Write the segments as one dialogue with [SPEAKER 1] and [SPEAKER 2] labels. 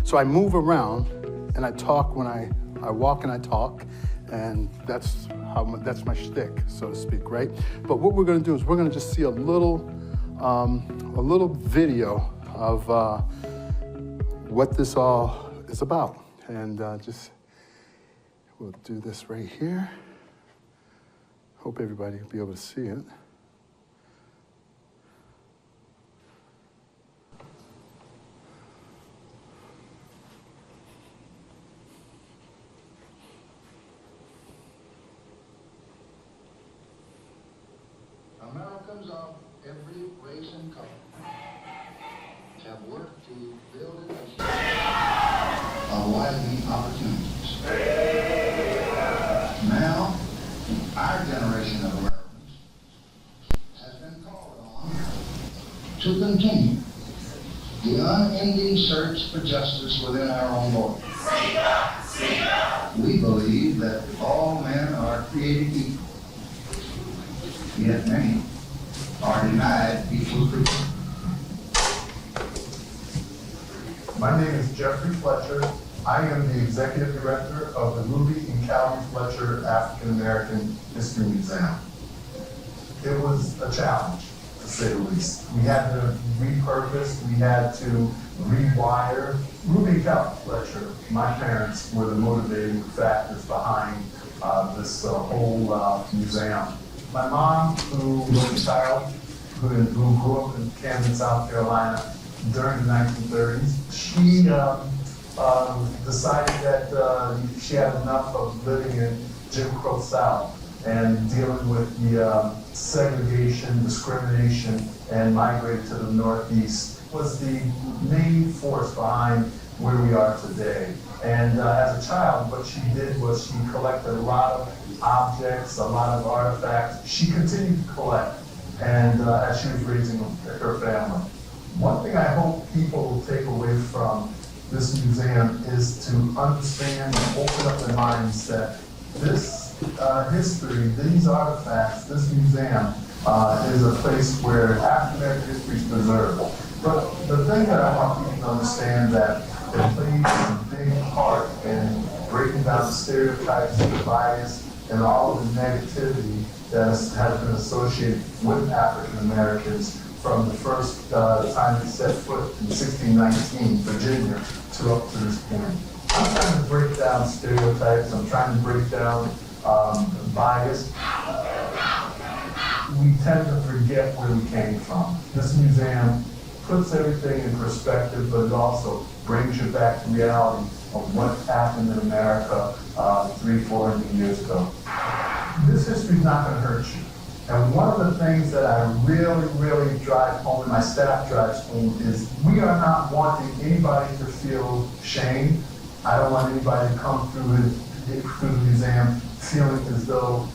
[SPEAKER 1] So I move around and I talk when I walk and I talk, and that's my shtick, so to speak, right? But what we're gonna do is we're gonna just see a little video of what this all is about. And we'll do this right here. Hope everybody will be able to see it.
[SPEAKER 2] Americans of every race and color have worked to build a nation of widening opportunities. Now, our generation of Americans has been called on to continue the unending search for justice within our own borders. We believe that all men are created equal, yet many are denied equal treatment.
[SPEAKER 3] My name is Jeffrey Fletcher. I am the Executive Director of the Ruby and Calvin Fletcher African American History Museum. It was a challenge, to say the least. We had to repurpose, we had to rewire. Ruby and Calvin Fletcher, my parents, were the motivating factors behind this whole museum. My mom, who was a child, who grew up in Camden, South Carolina during the 1930s, she decided that she had enough of living in Jim Crow South and dealing with the segregation, discrimination, and migrated to the Northeast. Was the main force behind where we are today. And as a child, what she did was she collected a lot of objects, a lot of artifacts. She continued to collect, and as she was raising her family. One thing I hope people will take away from this museum is to understand and open up their minds that this history, these artifacts, this museum is a place where African American history is preserved. But the thing that I want people to understand that it plays a big part in breaking down the stereotypes and the bias and all of the negativity that has been associated with African Americans from the first time they set foot in 1619 Virginia to up to this point. I'm trying to break down stereotypes, I'm trying to break down bias. We tend to forget where we came from. This museum puts everything in perspective, but it also brings you back to reality of what happened in America 300-400 years ago. This history is not going to hurt you. And one of the things that I really drive home, and my staff drives home, is we are not wanting anybody to feel shame. I don't want anybody to come through the museum feeling as though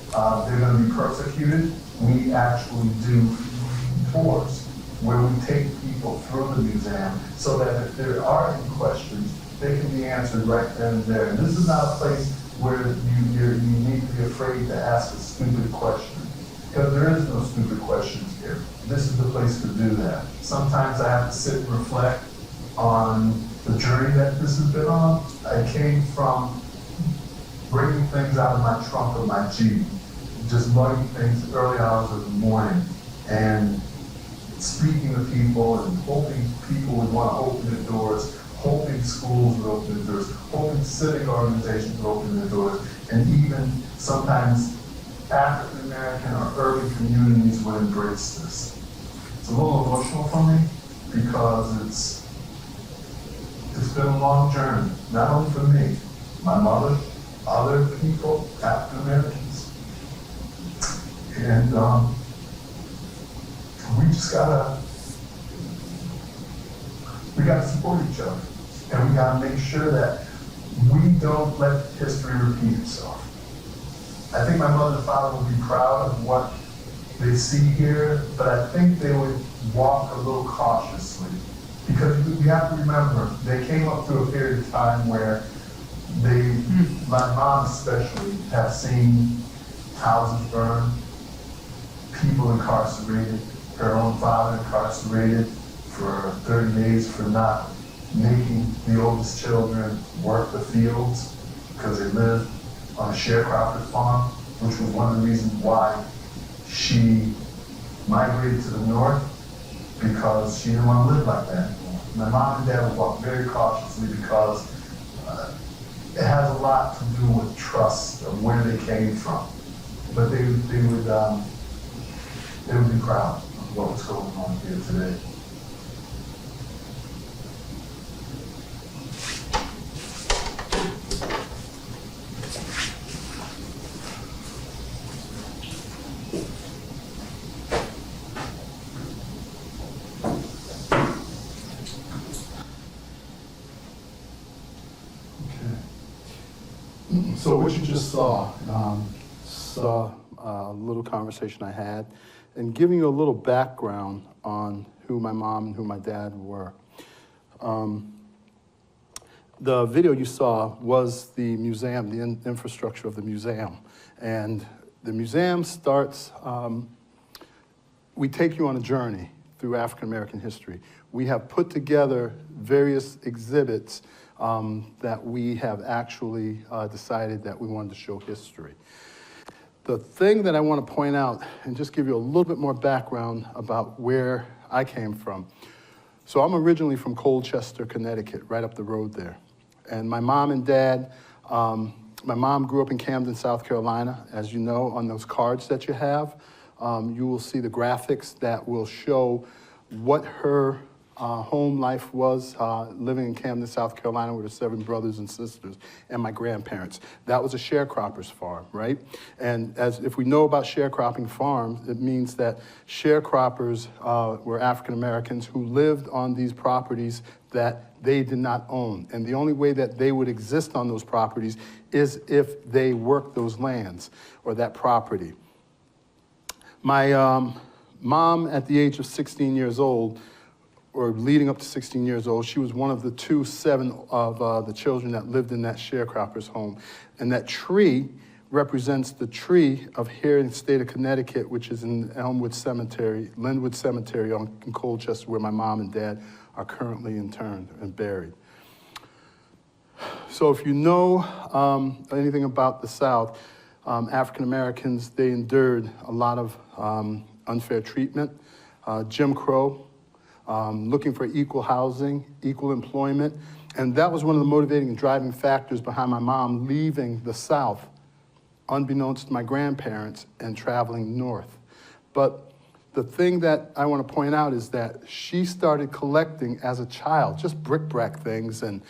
[SPEAKER 3] they're going to be persecuted. We actually do tours where we take people through the museum so that if there are any questions, they can be answered right then and there. And this is not a place where you need to be afraid to ask a stupid question, because there is no stupid questions here. This is the place to do that. Sometimes I have to sit and reflect on the journey that this has been on. I came from bringing things out of my trunk of my Jeep, just lugging things early hours of the morning, and speaking to people and hoping people would want to open their doors, hoping schools would open their doors, hoping civic organizations would open their doors, and even sometimes African American or urban communities would embrace this. It's a little emotional for me because it's been a long journey, not only for me, my mother, other people, African Americans. And we just gotta support each other. And we gotta make sure that we don't let history repeat itself. I think my mother and father would be proud of what they see here, but I think they would walk a little cautiously. Because we have to remember, they came up through a period of time where my mom especially, have seen houses burned, people incarcerated, her own father incarcerated for 30 days for not making the oldest children work the fields because they lived on a sharecropper's farm, which was one of the reasons why she migrated to the north, because she didn't want to live like that anymore. My mom and dad would walk very cautiously because it has a lot to do with trust of where they came from. But they would be proud of what was going on here today.
[SPEAKER 1] So what you just saw a little conversation I had, and giving you a little background on who my mom and who my dad were. The video you saw was the museum, the infrastructure of the museum. And the museum starts, we take you on a journey through African American history. We have put together various exhibits that we have actually decided that we wanted to show history. The thing that I want to point out, and just give you a little bit more background about where I came from. So I'm originally from Colchester, Connecticut, right up the road there. And my mom and dad, my mom grew up in Camden, South Carolina. As you know, on those cards that you have, you will see the graphics that will show what her home life was, living in Camden, South Carolina with her 7 brothers and sisters and my grandparents. That was a sharecropper's farm, right? And as if we know about sharecropping farms, it means that sharecroppers were African Americans who lived on these properties that they did not own. And the only way that they would exist on those properties is if they worked those lands or that property. My mom, at the age of 16 years old, or leading up to 16 years old, she was one of the 7 of the children that lived in that sharecropper's home. And that tree represents the tree of here in the state of Connecticut, which is in Linwood Cemetery in Colchester, where my mom and dad are currently interned and buried. So if you know anything about the South, African Americans, they endured a lot of unfair treatment, Jim Crow, looking for equal housing, equal employment. And that was one of the motivating and driving factors behind my mom leaving the South, unbeknownst to my grandparents, and traveling north. But the thing that I want to point out is that she started collecting as a child, just bric-a-brac things and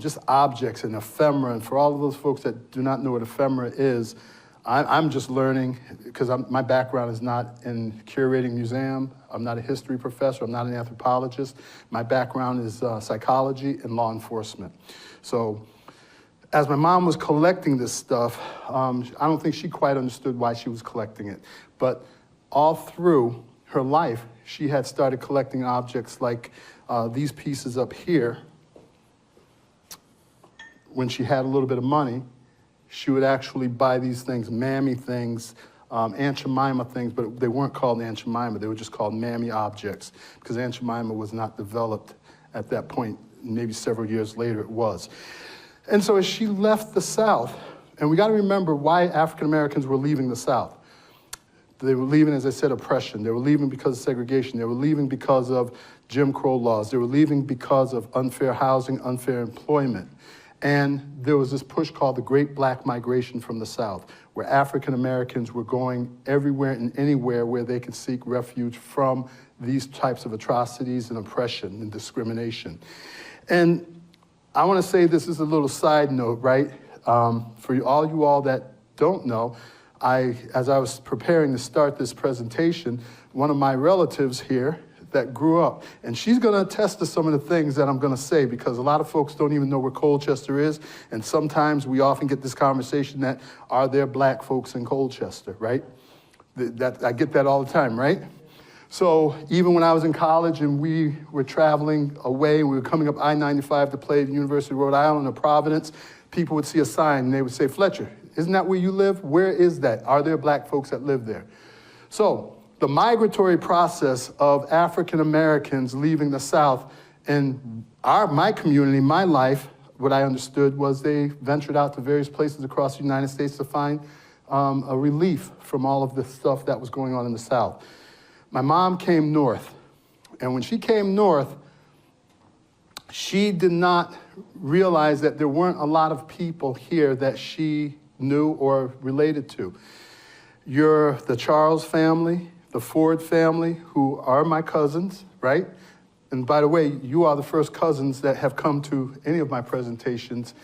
[SPEAKER 1] just objects and ephemera. And for all of those folks that do not know what ephemera is, I'm just learning, because my background is not in curating museum. I'm not a history professor. I'm not an anthropologist. My background is psychology and law enforcement. So as my mom was collecting this stuff, I don't think she quite understood why she was collecting it. But all through her life, she had started collecting objects like these pieces up here. When she had a little bit of money, she would actually buy these things, mammy things, Aunt Jemima things, but they weren't called Aunt Jemima, they were just called mammy objects, because Aunt Jemima was not developed at that point. Maybe several years later it was. And so as she left the South, and we gotta remember why African Americans were leaving the South. They were leaving, as I said, oppression. They were leaving because of segregation. They were leaving because of Jim Crow laws. They were leaving because of unfair housing, unfair employment. And there was this push called the Great Black Migration from the South, where African Americans were going everywhere and anywhere where they could seek refuge from these types of atrocities and oppression and discrimination. And I want to say this is a little side note, right? For you all that don't know, as I was preparing to start this presentation, one of my relatives here that grew up, and she's going to attest to some of the things that I'm going to say, because a lot of folks don't even know where Colchester is, and sometimes we often get this conversation that, are there black folks in Colchester, right? I get that all the time, right? So even when I was in college and we were traveling away, we were coming up I-95 to play at the University of Rhode Island or Providence, people would see a sign and they would say, Fletcher, isn't that where you live? Where is that? Are there black folks that live there? So the migratory process of African Americans leaving the South and My community, my life, what I understood was they ventured out to various places across the United States to find a relief from all of the stuff that was going on in the South. My mom came north, and when she came north, she did not realize that there weren't a lot of people here that she knew or related to. You're the Charles family, the Ford family, who are my cousins, right? And by the way, you are the first cousins that have come to any of my presentations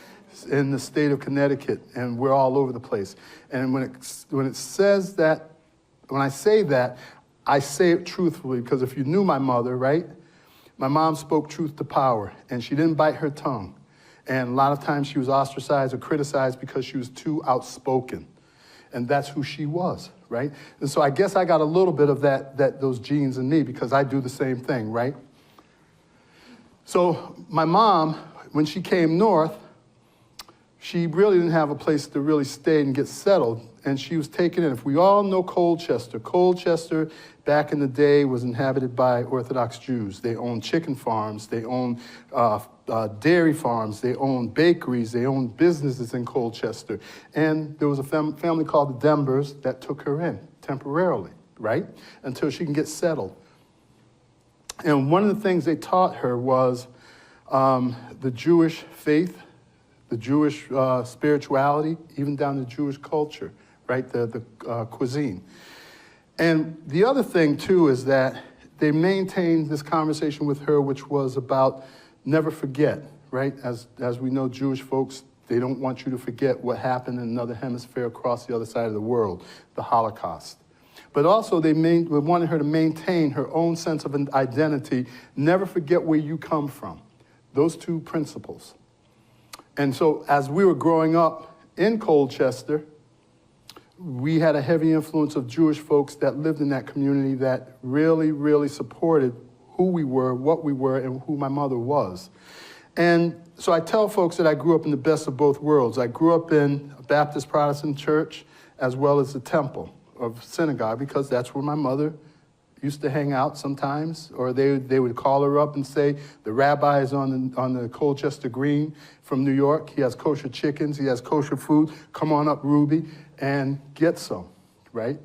[SPEAKER 1] in the state of Connecticut, and we're all over the place. And when it says that, when I say that, I say it truthfully, because if you knew my mother, right? My mom spoke truth to power, and she didn't bite her tongue. And a lot of times she was ostracized or criticized because she was too outspoken. And that's who she was, right? And so I guess I got a little bit of those genes in me, because I do the same thing, right? So my mom, when she came north, she really didn't have a place to really stay and get settled, and she was taken in. If we all know Colchester, Colchester back in the day was inhabited by Orthodox Jews. They owned chicken farms, they owned dairy farms, they owned bakeries, they owned businesses in Colchester. And there was a family called the Denvers that took her in temporarily, right? Until she can get settled. And one of the things they taught her was the Jewish faith, the Jewish spirituality, even down to Jewish culture, right? The cuisine. And the other thing, too, is that they maintained this conversation with her, which was about never forget, right? As we know, Jewish folks, they don't want you to forget what happened in another hemisphere across the other side of the world, the Holocaust. But also they wanted her to maintain her own sense of an identity, never forget where you come from. Those two principles. And so as we were growing up in Colchester, we had a heavy influence of Jewish folks that lived in that community that really, really supported who we were, what we were, and who my mother was. And so I tell folks that I grew up in the best of both worlds. I grew up in a Baptist Protestant church as well as the temple of synagogue, because that's where my mother used to hang out sometimes, or they would call her up and say, the rabbi is on the Colchester Green from New York. He has kosher chickens, he has kosher food. Come on up, Ruby, and get some, right?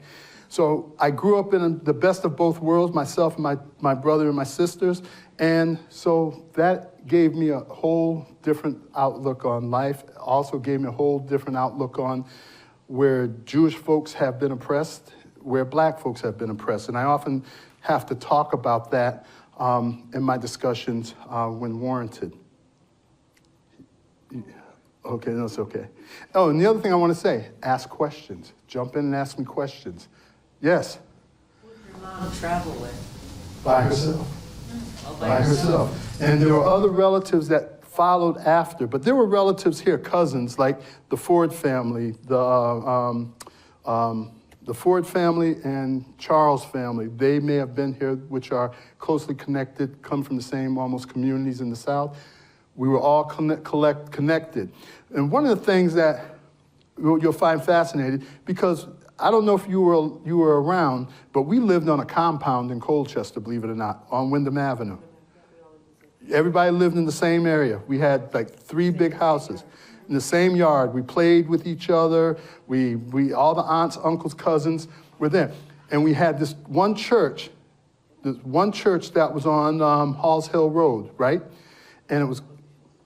[SPEAKER 1] So I grew up in the best of both worlds, myself and my brother and my sisters. And so that gave me a whole different outlook on life. Also gave me a whole different outlook on where Jewish folks have been oppressed, where black folks have been oppressed. And I often have to talk about that in my discussions when warranted. Okay, no, it's okay. Oh, and the other thing I want to say, ask questions. Jump in and ask me questions. Yes?
[SPEAKER 4] Who did your mom travel with?
[SPEAKER 1] By herself.
[SPEAKER 4] Oh,
[SPEAKER 1] By herself. And there were other relatives that followed after, but there were relatives here, cousins, like the Ford family, the Ford family and Charles family. They may have been here, which are closely connected, come from the same almost communities in the South. We were all connected. And one of the things that you'll find fascinating, because I don't know if you were around, but we lived on a compound in Colchester, believe it or not, on Wyndham Avenue. Everybody lived in the same area. We had like 3 big houses in the same yard. We played with each other. We all the aunts, uncles, cousins were there. And we had this one church that was on Halls Hill Road, right? And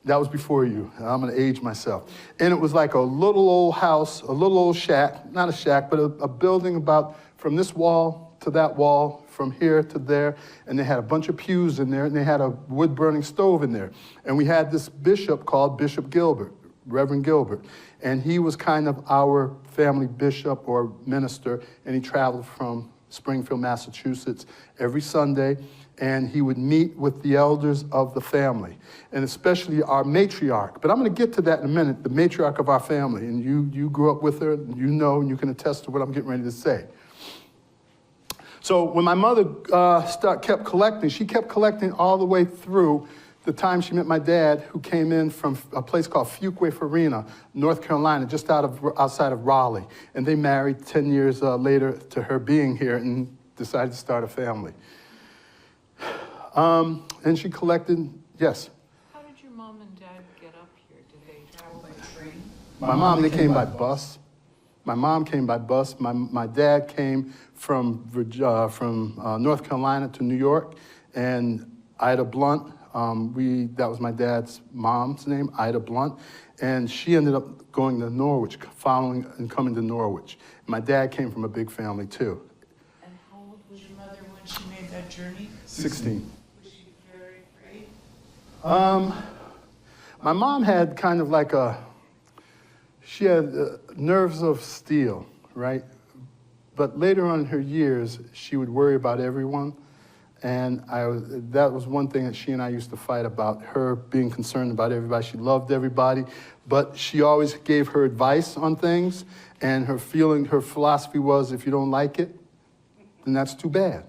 [SPEAKER 1] that was before you. I'm gonna age myself. And it was like a little old house, a little old shack, not a shack, but a building about from this wall to that wall, from here to there, and they had a bunch of pews in there, and they had a wood-burning stove in there. And we had this bishop called Bishop Gilbert, Reverend Gilbert, and he was kind of our family bishop or minister, and he traveled from Springfield, Massachusetts every Sunday, and he would meet with the elders of the family, and especially our matriarch. But I'm gonna get to that in a minute, the matriarch of our family, and you grew up with her, and you know, and you can attest to what I'm getting ready to say. So when my mother kept collecting, she kept collecting all the way through the time she met my dad, who came in from a place called Fuquay Farina, North Carolina, just outside of Raleigh. And they married 10 years later to her being here and decided to start a family. And she collected, yes? My mom, they came by bus. My mom came by bus. My dad came from North Carolina to New York, and Ida Blunt, that was my dad's mom's name, Ida Blunt, and she ended up going to Norwich, following and coming to Norwich. My dad came from a big family too.
[SPEAKER 4] And how old was your mother when she made that journey?
[SPEAKER 1] 16.
[SPEAKER 4] Was she very afraid?
[SPEAKER 1] My mom had kind of like she had nerves of steel, right? But later on in her years, she would worry about everyone. And that was one thing that she and I used to fight about, her being concerned about everybody. She loved everybody, but she always gave her advice on things. And her philosophy was, if you don't like it, then that's too bad,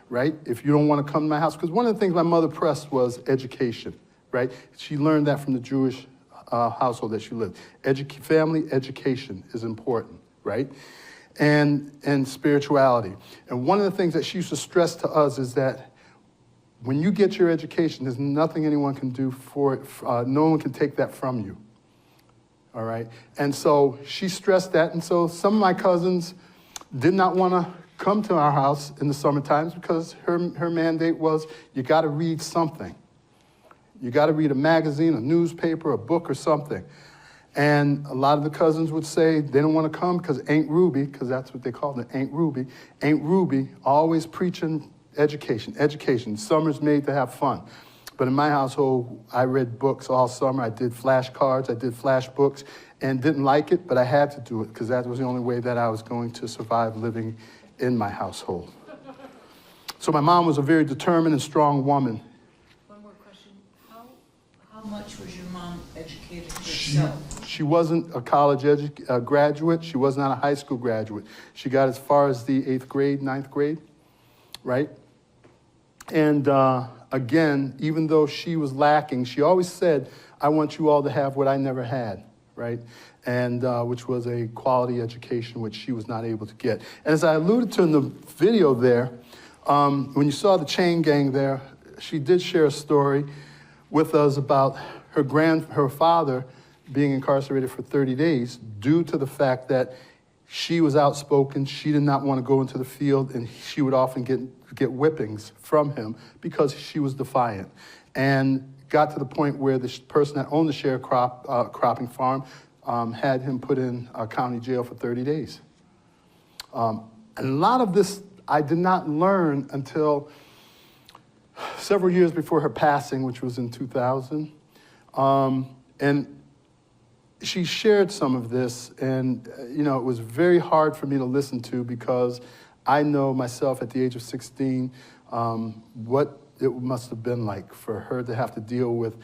[SPEAKER 1] right? If you don't want to come to my house, because one of the things my mother pressed was education, right? She learned that from the Jewish household that she lived. Family education is important, right? And spirituality. And one of the things that she used to stress to us is that when you get your education, there's nothing anyone can do for it. No one can take that from you, all right? And so she stressed that, and so some of my cousins did not want to come to our house in the summer times because her mandate was, you got to read something. You got to read a magazine, a newspaper, a book, or something. And a lot of the cousins would say they don't want to come because Aunt Ruby, because that's what they called it, Aunt Ruby, always preaching education. Summer's made to have fun. But in my household, I read books all summer. I did flashcards, I did flash books, and didn't like it, but I had to do it because that was the only way that I was going to survive living in my household. So my mom was a very determined and strong woman.
[SPEAKER 4] One more question. How much was your mom educated herself?
[SPEAKER 1] She wasn't a college graduate. She was not a high school graduate. She got as far as the 8th grade, 9th grade, right? And again, even though she was lacking, she always said, I want you all to have what I never had, right? And which was a quality education, which she was not able to get. And as I alluded to in the video there, when you saw the chain gang there, she did share a story with us about her father being incarcerated for 30 days due to the fact that she was outspoken. She did not want to go into the field, and she would often get whippings from him because she was defiant. And got to the point where the person that owned the sharecropping farm had him put in county jail for 30 days. And a lot of this I did not learn until several years before her passing, which was in 2000. And she shared some of this, and it was very hard for me to listen to because I know myself at the age of 16 what it must have been like for her to have to deal with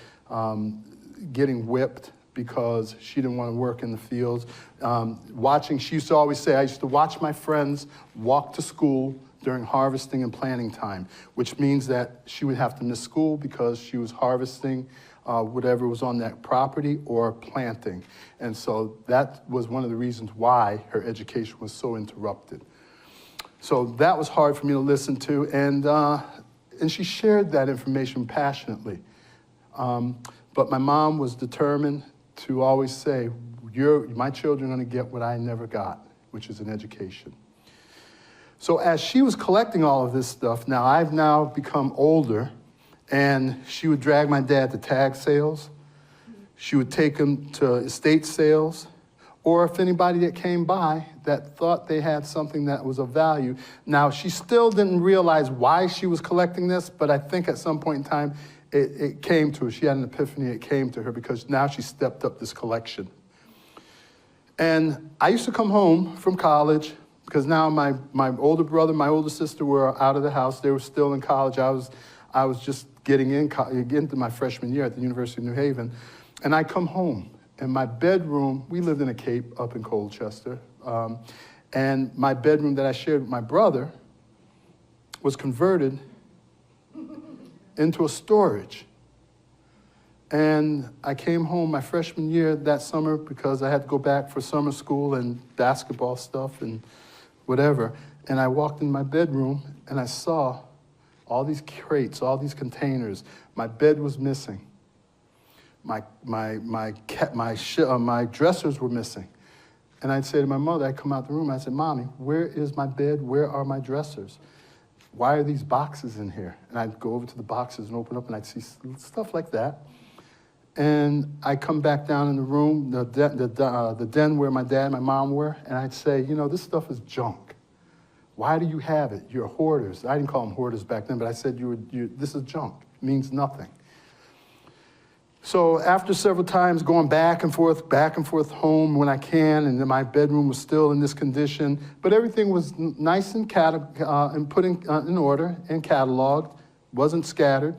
[SPEAKER 1] getting whipped because she didn't want to work in the fields. She used to always say, I used to watch my friends walk to school during harvesting and planting time, which means that she would have to miss school because she was harvesting whatever was on that property or planting. And so that was one of the reasons why her education was so interrupted. So that was hard for me to listen to, and she shared that information passionately. But my mom was determined to always say, my children are going to get what I never got, which is an education. So as she was collecting all of this stuff, now I've now become older, and she would drag my dad to tag sales. She would take him to estate sales, or if anybody that came by that thought they had something that was of value. Now, she still didn't realize why she was collecting this, but I think at some point in time, it came to her. She had an epiphany, it came to her, because now she stepped up this collection. And I used to come home from college, because now my older brother, my older sister were out of the house. They were still in college. I was just getting into my freshman year at the University of New Haven. And I come home, and my bedroom, we lived in a Cape up in Colchester, and my bedroom that I shared with my brother was converted into a storage. And I came home my freshman year that summer because I had to go back for summer school and basketball stuff and whatever. And I walked in my bedroom and I saw all these crates, all these containers. My bed was missing. my dressers were missing. And I'd say to my mother, I'd come out the room, I'd say, Mommy, where is my bed? Where are my dressers? Why are these boxes in here? And I'd go over to the boxes and open up and I'd see stuff like that. And I come back down in the room, the den where my dad and my mom were, and I'd say, you know, this stuff is junk. Why do you have it? You're hoarders. I didn't call them hoarders back then, but I said, this is junk. It means nothing. So after several times going back and forth home when I can, and then my bedroom was still in this condition, but everything was nice and put in order and cataloged, wasn't scattered.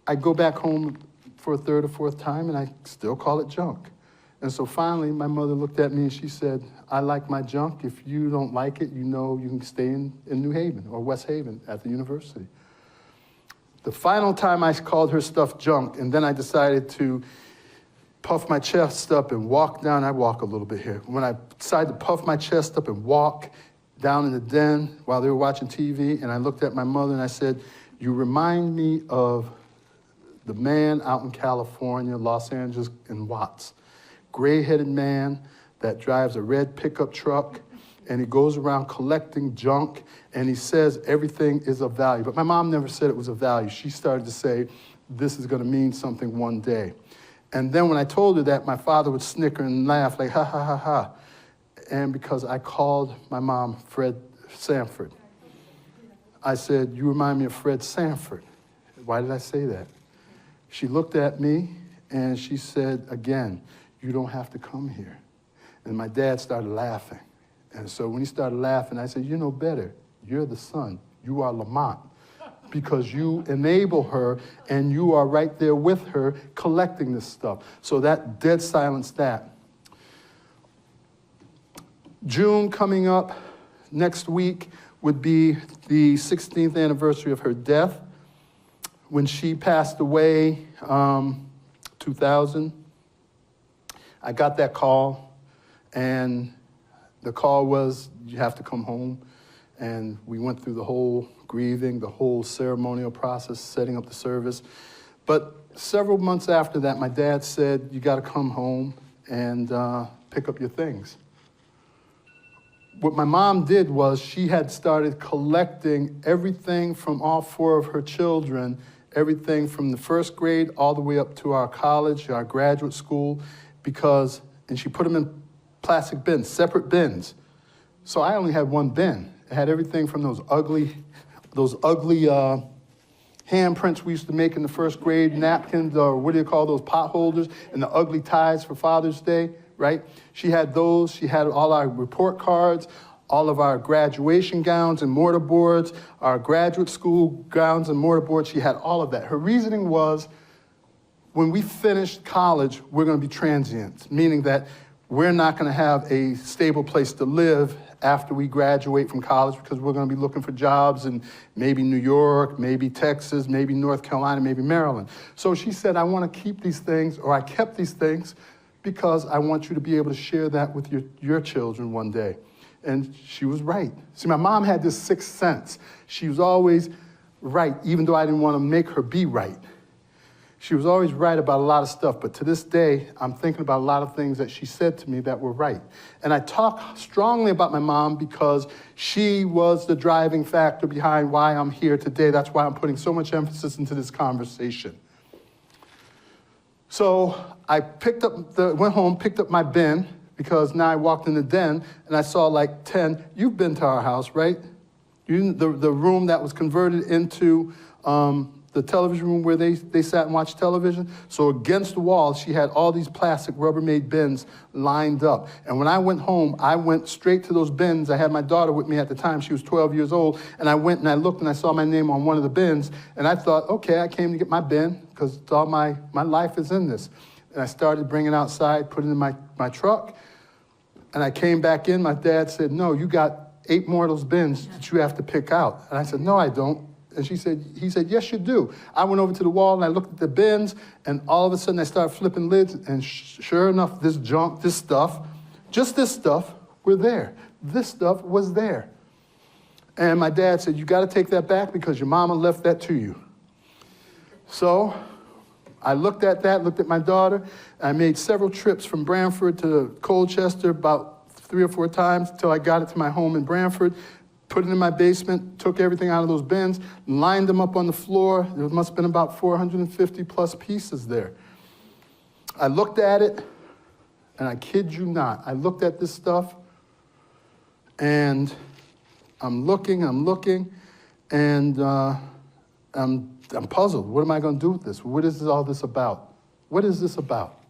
[SPEAKER 1] I go back home for a third or fourth time, and I still call it junk. And so finally, my mother looked at me and she said, I like my junk. If you don't like it, you know you can stay in New Haven or West Haven at the university. The final time I called her stuff junk, and then I decided to puff my chest up and walk down. I walk a little bit here. When I decided to puff my chest up and walk down in the den while they were watching TV, and I looked at my mother and I said, you remind me of the man out in California, Los Angeles, in Watts. Gray-headed man that drives a red pickup truck, and he goes around collecting junk, and he says everything is of value. But my mom never said it was of value. She started to say, this is gonna mean something one day. And then when I told her that, my father would snicker and laugh like, ha, ha, ha, ha. And because I called my mom Fred Sanford. I said, you remind me of Fred Sanford. Why did I say that? She looked at me and she said, again, you don't have to come here. And my dad started laughing. And so when he started laughing, I said, you know better. You're the son. You are Lamont. Because you enable her and you are right there with her collecting this stuff. So that dead silenced that. June coming up next week would be the 16th anniversary of her death. When she passed away, 2000, I got that call, and the call was, you have to come home. And we went through the whole grieving, the whole ceremonial process, setting up the service. But several months after that, my dad said, you got to come home and pick up your things. What my mom did was she had started collecting everything from all four of her children, everything from the first grade all the way up to our college, our graduate school, and she put them in plastic bins, separate bins. So I only had one bin. It had everything from those ugly handprints we used to make in the first grade, napkins, or what do you call those, pot holders, and the ugly ties for Father's Day, right? She had those. She had all our report cards, all of our graduation gowns and mortarboards, our graduate school gowns and mortarboards. She had all of that. Her reasoning was, when we finished college, we're going to be transients, meaning that we're not going to have a stable place to live after we graduate from college, because we're going to be looking for jobs in maybe New York, maybe Texas, maybe North Carolina, maybe Maryland. So she said, I want to keep these things, or I kept these things, because I want you to be able to share that with your children one day. And she was right. See, my mom had this sixth sense. She was always right, even though I didn't want to make her be right. She was always right about a lot of stuff, but to this day, I'm thinking about a lot of things that she said to me that were right. And I talk strongly about my mom because she was the driving factor behind why I'm here today. That's why I'm putting so much emphasis into this conversation. So I went home, picked up my bin, because now I walked in the den and I saw like 10. You've been to our house, right? The room that was converted into the television room where they sat and watched television. So against the wall, she had all these plastic Rubbermaid bins lined up. And when I went home, I went straight to those bins. I had my daughter with me at the time. She was 12 years old. And I went and I looked and I saw my name on one of the bins. And I thought, okay, I came to get my bin because all my life is in this. And I started bringing it outside, put it in my truck. And I came back in. My dad said, no, you got 8 more of those bins that you have to pick out. And I said, no, I don't. And he said, yes, you do. I went over to the wall and I looked at the bins, and all of a sudden I started flipping lids, and sure enough, this junk, this stuff, just this stuff, were there. This stuff was there. And my dad said, you got to take that back because your mama left that to you. So I looked at that, looked at my daughter. I made several trips from Branford to Colchester, about 3 or 4 times until I got it to my home in Branford, put it in my basement, took everything out of those bins, lined them up on the floor. There must have been about 450 plus pieces there. I looked at it, and I kid you not, I looked at this stuff, and I'm looking, and I'm puzzled. What am I going to do with this? What is all this about? What is this about?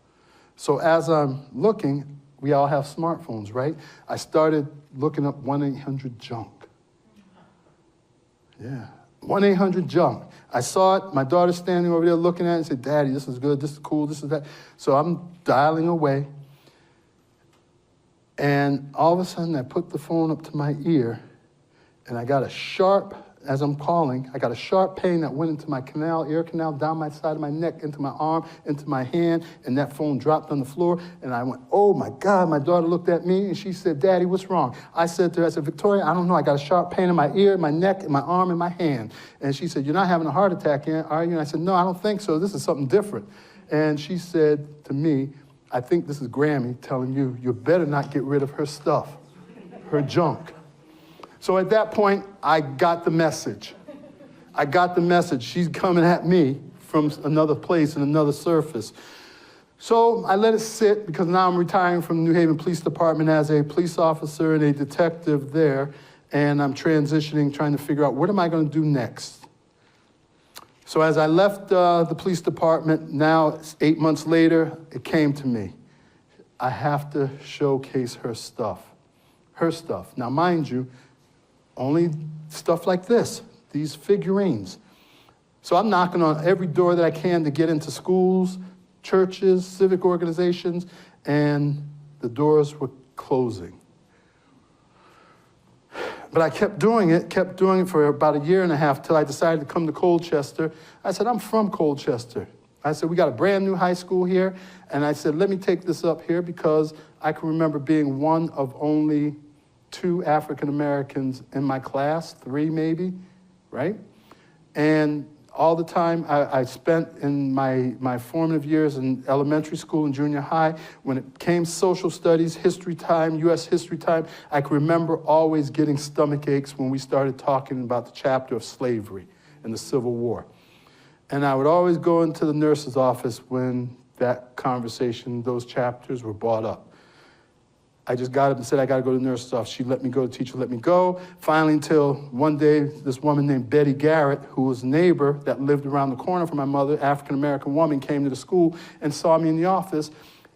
[SPEAKER 1] So as I'm looking, we all have smartphones, right? I started looking up 1-800-JUNK. Yeah, 1-800-JUNK. I saw it. My daughter's standing over there looking at it and said, Daddy, this is good, this is cool, this is that. So I'm dialing away. And all of a sudden, I put the phone up to my ear, and I got a sharp, as I'm calling, I got a sharp pain that went into my canal, ear canal, down my side of my neck, into my arm, into my hand, and that phone dropped on the floor, and I went, oh my God. My daughter looked at me, and she said, Daddy, what's wrong? I said to her, I said, Victoria, I don't know, I got a sharp pain in my ear, my neck, and my arm, and my hand. And she said, you're not having a heart attack, are you? And I said, no, I don't think so. This is something different. And she said to me, I think this is Grammy telling you, you better not get rid of her stuff, her junk. So at that point, I got the message. I got the message. She's coming at me from another place and another surface. So I let it sit because now I'm retiring from the New Haven Police Department as a police officer and a detective there, and I'm transitioning, trying to figure out what am I going to do next. So as I left the police department, now 8 months later, it came to me. I have to showcase her stuff. Her stuff. Now, mind you, only stuff like this, these figurines. So I'm knocking on every door that I can to get into schools, churches, civic organizations, and the doors were closing. But I kept doing it for about 1.5 years till I decided to come to Colchester. I said, I'm from Colchester. I said, we got a brand new high school here. And I said, let me take this up here because I can remember being one of only 2 African Americans in my class, 3 maybe, right? And all the time I spent in my formative years in elementary school and junior high, when it came social studies, history time, U.S. history time, I can remember always getting stomach aches when we started talking about the chapter of slavery and the Civil War. And I would always go into the nurse's office when that conversation, those chapters were brought up. I just got up and said, I got to go to the nurse's office. She let me go, the teacher let me go. Finally, until one day, this woman named Betty Garrett, who was a neighbor that lived around the corner from my mother, African-American woman, came to the school and saw me in the office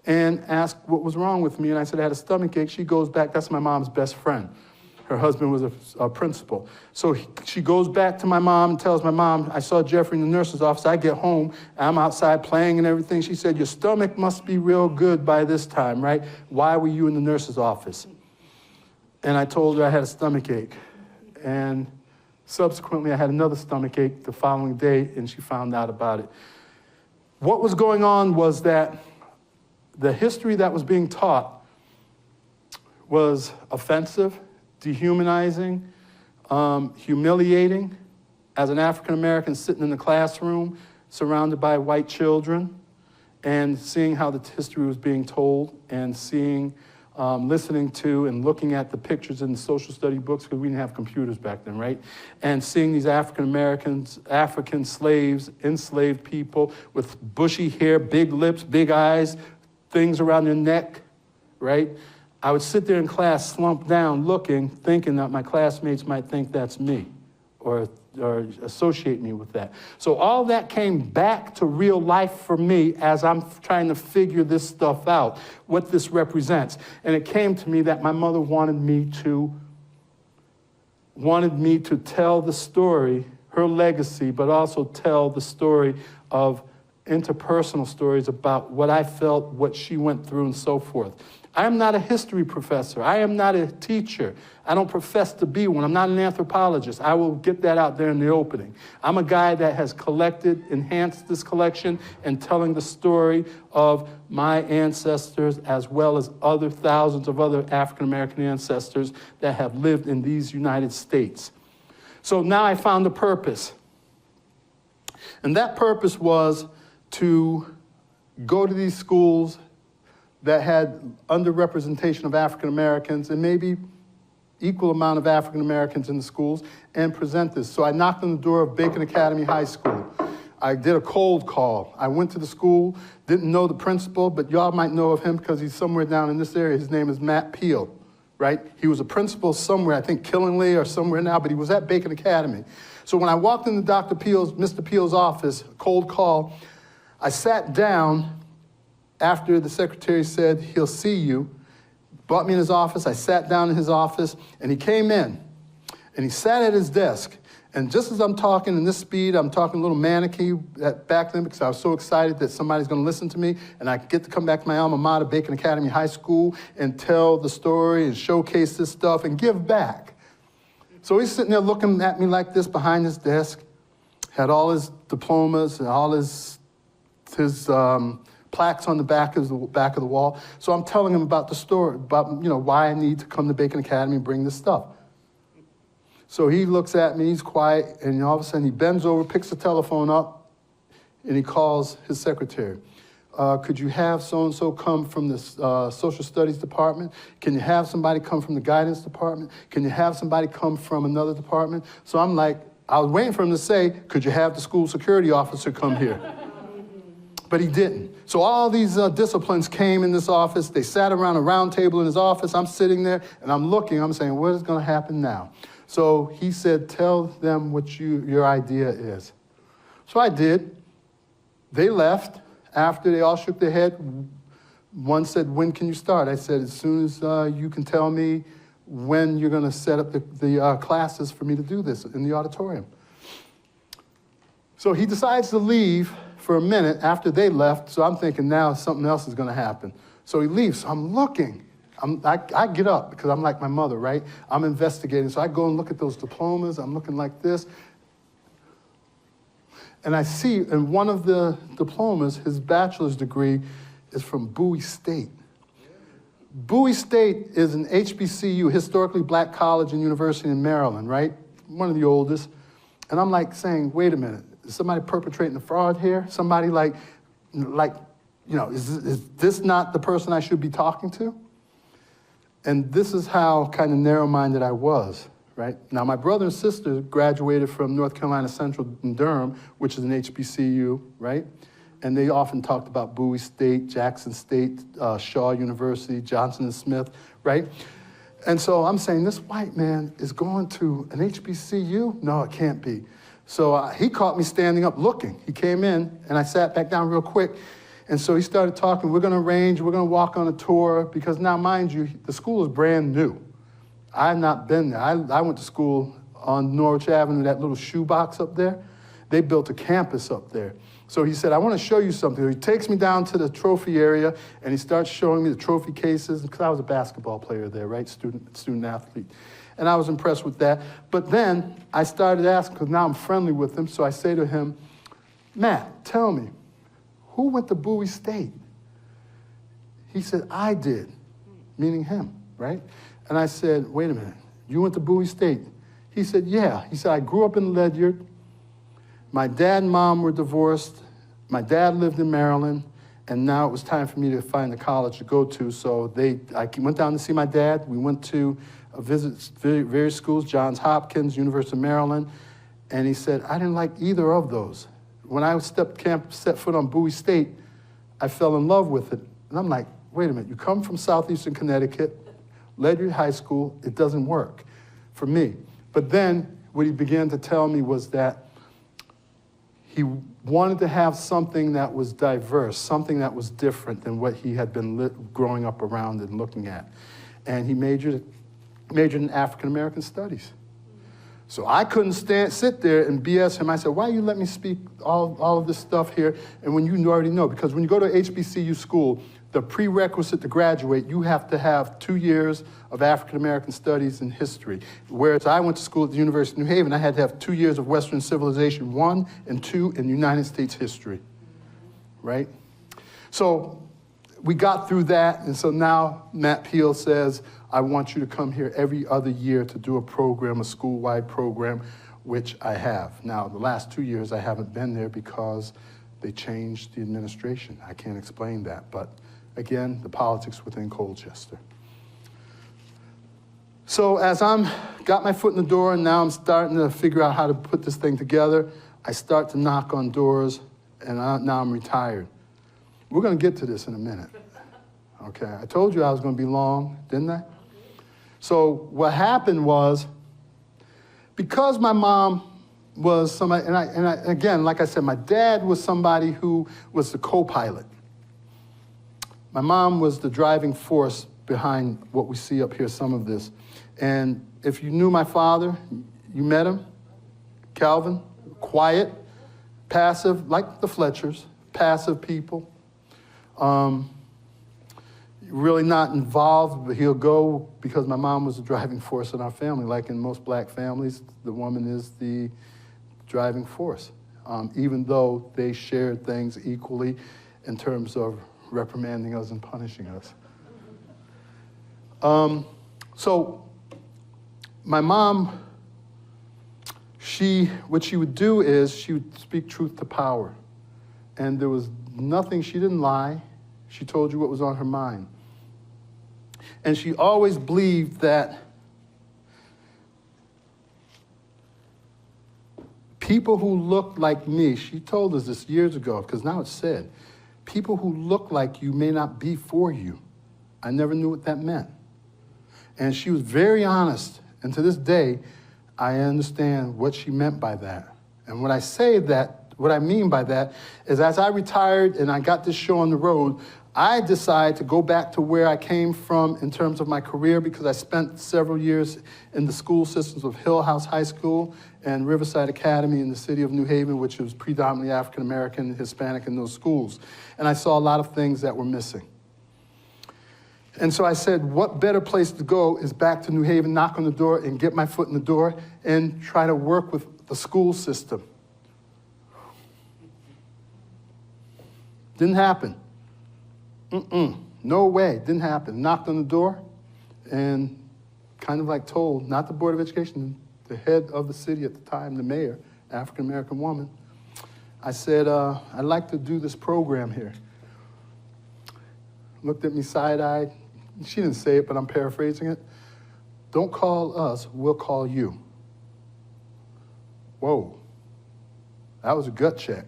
[SPEAKER 1] and asked what was wrong with me. And I said, I had a stomach ache. She goes back, that's my mom's best friend. Her husband was a principal. So she goes back to my mom and tells my mom, I saw Jeffrey in the nurse's office. I get home, I'm outside playing and everything. She said, your stomach must be real good by this time, right? Why were you in the nurse's office? And I told her I had a stomach ache. And subsequently, I had another stomach ache the following day, and she found out about it. What was going on was that the history that was being taught was offensive, dehumanizing, humiliating. As an African American sitting in the classroom, surrounded by white children, and seeing how the history was being told, and seeing, listening to and looking at the pictures in the social study books, because we didn't have computers back then, right? And seeing these African Americans, African slaves, enslaved people with bushy hair, big lips, big eyes, things around their neck, right? I would sit there in class, slumped down, looking, thinking that my classmates might think that's me or associate me with that. So all that came back to real life for me as I'm trying to figure this stuff out, what this represents. And it came to me that my mother wanted me to tell the story, her legacy, but also tell the story of interpersonal stories about what I felt, what she went through, and so forth. I am not a history professor. I am not a teacher. I don't profess to be one. I'm not an anthropologist. I will get that out there in the opening. I'm a guy that has collected, enhanced this collection, and telling the story of my ancestors as well as other thousands of other African-American ancestors that have lived in these United States. So now I found a purpose. And that purpose was to go to these schools that had underrepresentation of African Americans and maybe equal amount of African Americans in the schools and present this. So I knocked on the door of Bacon Academy High School. I did a cold call. I went to the school, didn't know the principal, but y'all might know of him because he's somewhere down in this area. His name is Matt Peel, right? He was a principal somewhere, I think Killingly or somewhere now, but he was at Bacon Academy. So when I walked into Mr. Peel's office, cold call, I sat down after the secretary said, he'll see you, brought me in his office. I sat down in his office, and he came in, and he sat at his desk. And just as I'm talking in this speed, I'm talking a little manicky back then because I was so excited that somebody's going to listen to me, and I get to come back to my alma mater, Bacon Academy High School, and tell the story and showcase this stuff and give back. So he's sitting there looking at me like this behind his desk, had all his diplomas and all his plaques on the back of the wall. So I'm telling him about the story, about why I need to come to Bacon Academy and bring this stuff. So he looks at me, he's quiet, and all of a sudden he bends over, picks the telephone up, and he calls his secretary. Could you have so-and-so come from the social studies department? Can you have somebody come from the guidance department? Can you have somebody come from another department? So I'm like, I was waiting for him to say, could you have the school security officer come here? But he didn't. So all these disciplines came in this office. They sat around a round table in his office. I'm sitting there, and I'm looking. I'm saying, what is going to happen now? So he said, tell them what your idea is. So I did. They left. After they all shook their head, one said, when can you start? I said, as soon as you can tell me when you're going to set up the classes for me to do this in the auditorium. So he decides to leave for a minute after they left, so I'm thinking now something else is going to happen. So he leaves, so I'm looking. I get up because I'm like my mother, right? I'm investigating, so I go and look at those diplomas. I'm looking like this. And I see in one of the diplomas, his bachelor's degree is from Bowie State. Bowie State is an HBCU, historically black college and university in Maryland, right? One of the oldest. And I'm like saying, wait a minute, is somebody perpetrating a fraud here? Somebody is this not the person I should be talking to? And this is how kind of narrow-minded I was, right? Now, my brother and sister graduated from North Carolina Central in Durham, which is an HBCU, right? And they often talked about Bowie State, Jackson State, Shaw University, Johnson & Smith, right? And so I'm saying, this white man is going to an HBCU? No, it can't be. So he caught me standing up looking. He came in, and I sat back down real quick. And so he started talking, we're going to arrange, we're going to walk on a tour, because now, mind you, the school is brand new. I have not been there. I went to school on Norwich Avenue, that little shoebox up there. They built a campus up there. So he said, I want to show you something. He takes me down to the trophy area, and he starts showing me the trophy cases, because I was a basketball player there, right, student athlete. And I was impressed with that. But then I started asking, because now I'm friendly with him, so I say to him, Matt, tell me, who went to Bowie State? He said, I did, meaning him, right? And I said, wait a minute, you went to Bowie State? He said, yeah. He said, I grew up in Ledyard. My dad and mom were divorced. My dad lived in Maryland, and now it was time for me to find a college to go to. So I went down to see my dad. We went to visit various schools, Johns Hopkins, University of Maryland, and he said, I didn't like either of those. When I set foot on Bowie State, I fell in love with it. And I'm like, wait a minute, you come from southeastern Connecticut, Ledyard High School, it doesn't work for me. But then what he began to tell me was that he wanted to have something that was diverse, something that was different than what he had been growing up around and looking at. And he majored in African American studies. So I couldn't sit there and BS him. I said, why you let me speak all of this stuff here? And when you already know, because when you go to HBCU school, the prerequisite to graduate, you have to have 2 years of African-American studies and history. Whereas I went to school at the University of New Haven, I had to have 2 years of Western Civilization 1 and 2 in United States history, right? So we got through that, and so now Matt Peel says, I want you to come here every other year to do a program, a school-wide program, which I have. Now, the last 2 years I haven't been there because They changed the administration. I can't explain that, but again, the politics within Colchester. So as I'm got my foot in the door and now I'm starting to figure out how to put this thing together, I start to knock on doors and now I'm retired. We're gonna get to this in a minute, okay? I told you I was gonna be long, didn't I? So what happened was, because my mom was somebody, and I again, like I said, my dad was somebody who was the co-pilot. My mom was the driving force behind what we see up here, some of this. And if you knew my father, you met him, Calvin, quiet, passive, like the Fletchers, passive people. Really not involved, but he'll go because my mom was the driving force in our family. Like in most black families, the woman is the driving force, even though they shared things equally in terms of reprimanding us and punishing us. So my mom, what she would do is she would speak truth to power. And there was nothing, she didn't lie. She told you what was on her mind. And she always believed that people who look like me, she told us this years ago, because now it's said, people who look like you may not be for you. I never knew what that meant. And she was very honest. And to this day, I understand what she meant by that. And when I say that, what I mean by that is as I retired and I got this show on the road, I decided to go back to where I came from in terms of my career because I spent several years in the school systems of Hill House High School and Riverside Academy in the city of New Haven, which was predominantly African-American, Hispanic in those schools. And I saw a lot of things that were missing. And so I said, what better place to go is back to New Haven, knock on the door and get my foot in the door and try to work with the school system. Didn't happen. No way, didn't happen. Knocked on the door and kind of like told, not the Board of Education, the head of the city at the time, the mayor, African-American woman. I said, I'd like to do this program here. Looked at me side-eyed. She didn't say it, but I'm paraphrasing it. Don't call us, we'll call you. Whoa, that was a gut check.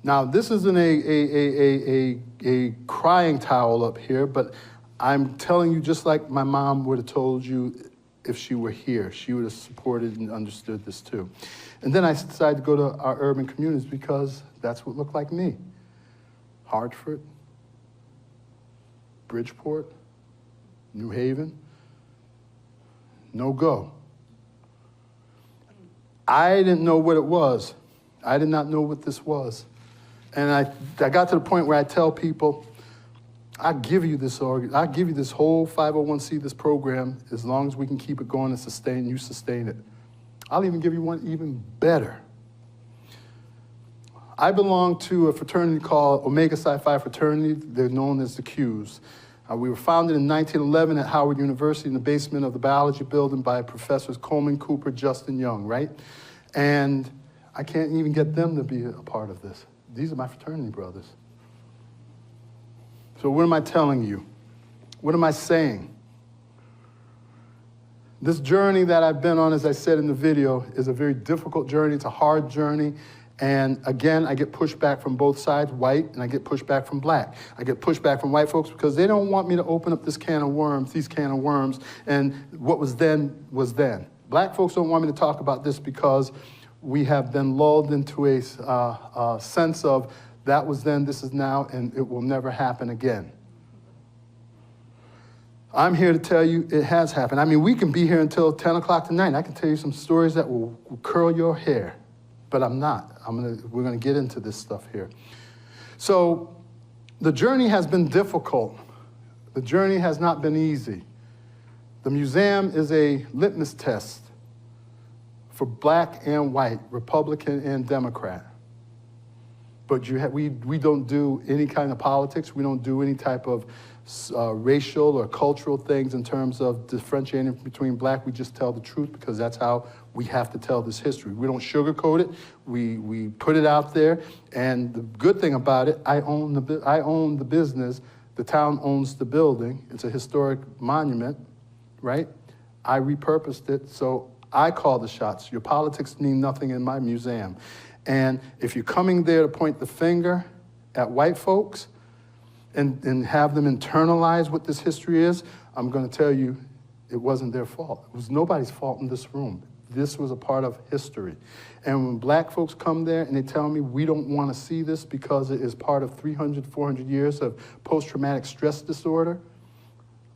[SPEAKER 1] Now, this isn't a crying towel up here, but I'm telling you, just like my mom would have told you if she were here, she would have supported and understood this too. And then I decided to go to our urban communities because that's what looked like me. Hartford, Bridgeport, New Haven, no go. I didn't know what it was. I did not know what this was. And I got to the point where I tell people, I'll give you this whole 501c, this program, as long as we can keep it going and you sustain it. I'll even give you one even better. I belong to a fraternity called Omega Psi Phi Fraternity. They're known as the Qs. We were founded in 1911 at Howard University in the basement of the biology building by Professors Coleman, Cooper, Justin Young, right? And I can't even get them to be a part of this. These are my fraternity brothers. So what am I telling you? What am I saying? This journey that I've been on, as I said in the video, is a very difficult journey. It's a hard journey. And again, I get pushback from both sides, white, and I get pushback from black. I get pushback from white folks because they don't want me to open up these can of worms, and what was then was then. Black folks don't want me to talk about this because we have been lulled into a sense of that was then, this is now, and it will never happen again. I'm here to tell you it has happened. I mean, we can be here until 10 o'clock tonight. I can tell you some stories that will curl your hair, but I'm not. We're gonna get into this stuff here. So the journey has been difficult. The journey has not been easy. The museum is a litmus test for black and white, Republican and Democrat. But we don't do any kind of politics. We don't do any type of racial or cultural things in terms of differentiating between black. We just tell the truth because that's how we have to tell this history. We don't sugarcoat it. We put it out there. And the good thing about it, I own the business. The town owns the building. It's a historic monument, right? I repurposed it, so I call the shots. Your politics mean nothing in my museum. And if you're coming there to point the finger at white folks and have them internalize what this history is, I'm going to tell you it wasn't their fault. It was nobody's fault in this room. This was a part of history. And when black folks come there and they tell me we don't want to see this because it is part of 300, 400 years of post-traumatic stress disorder,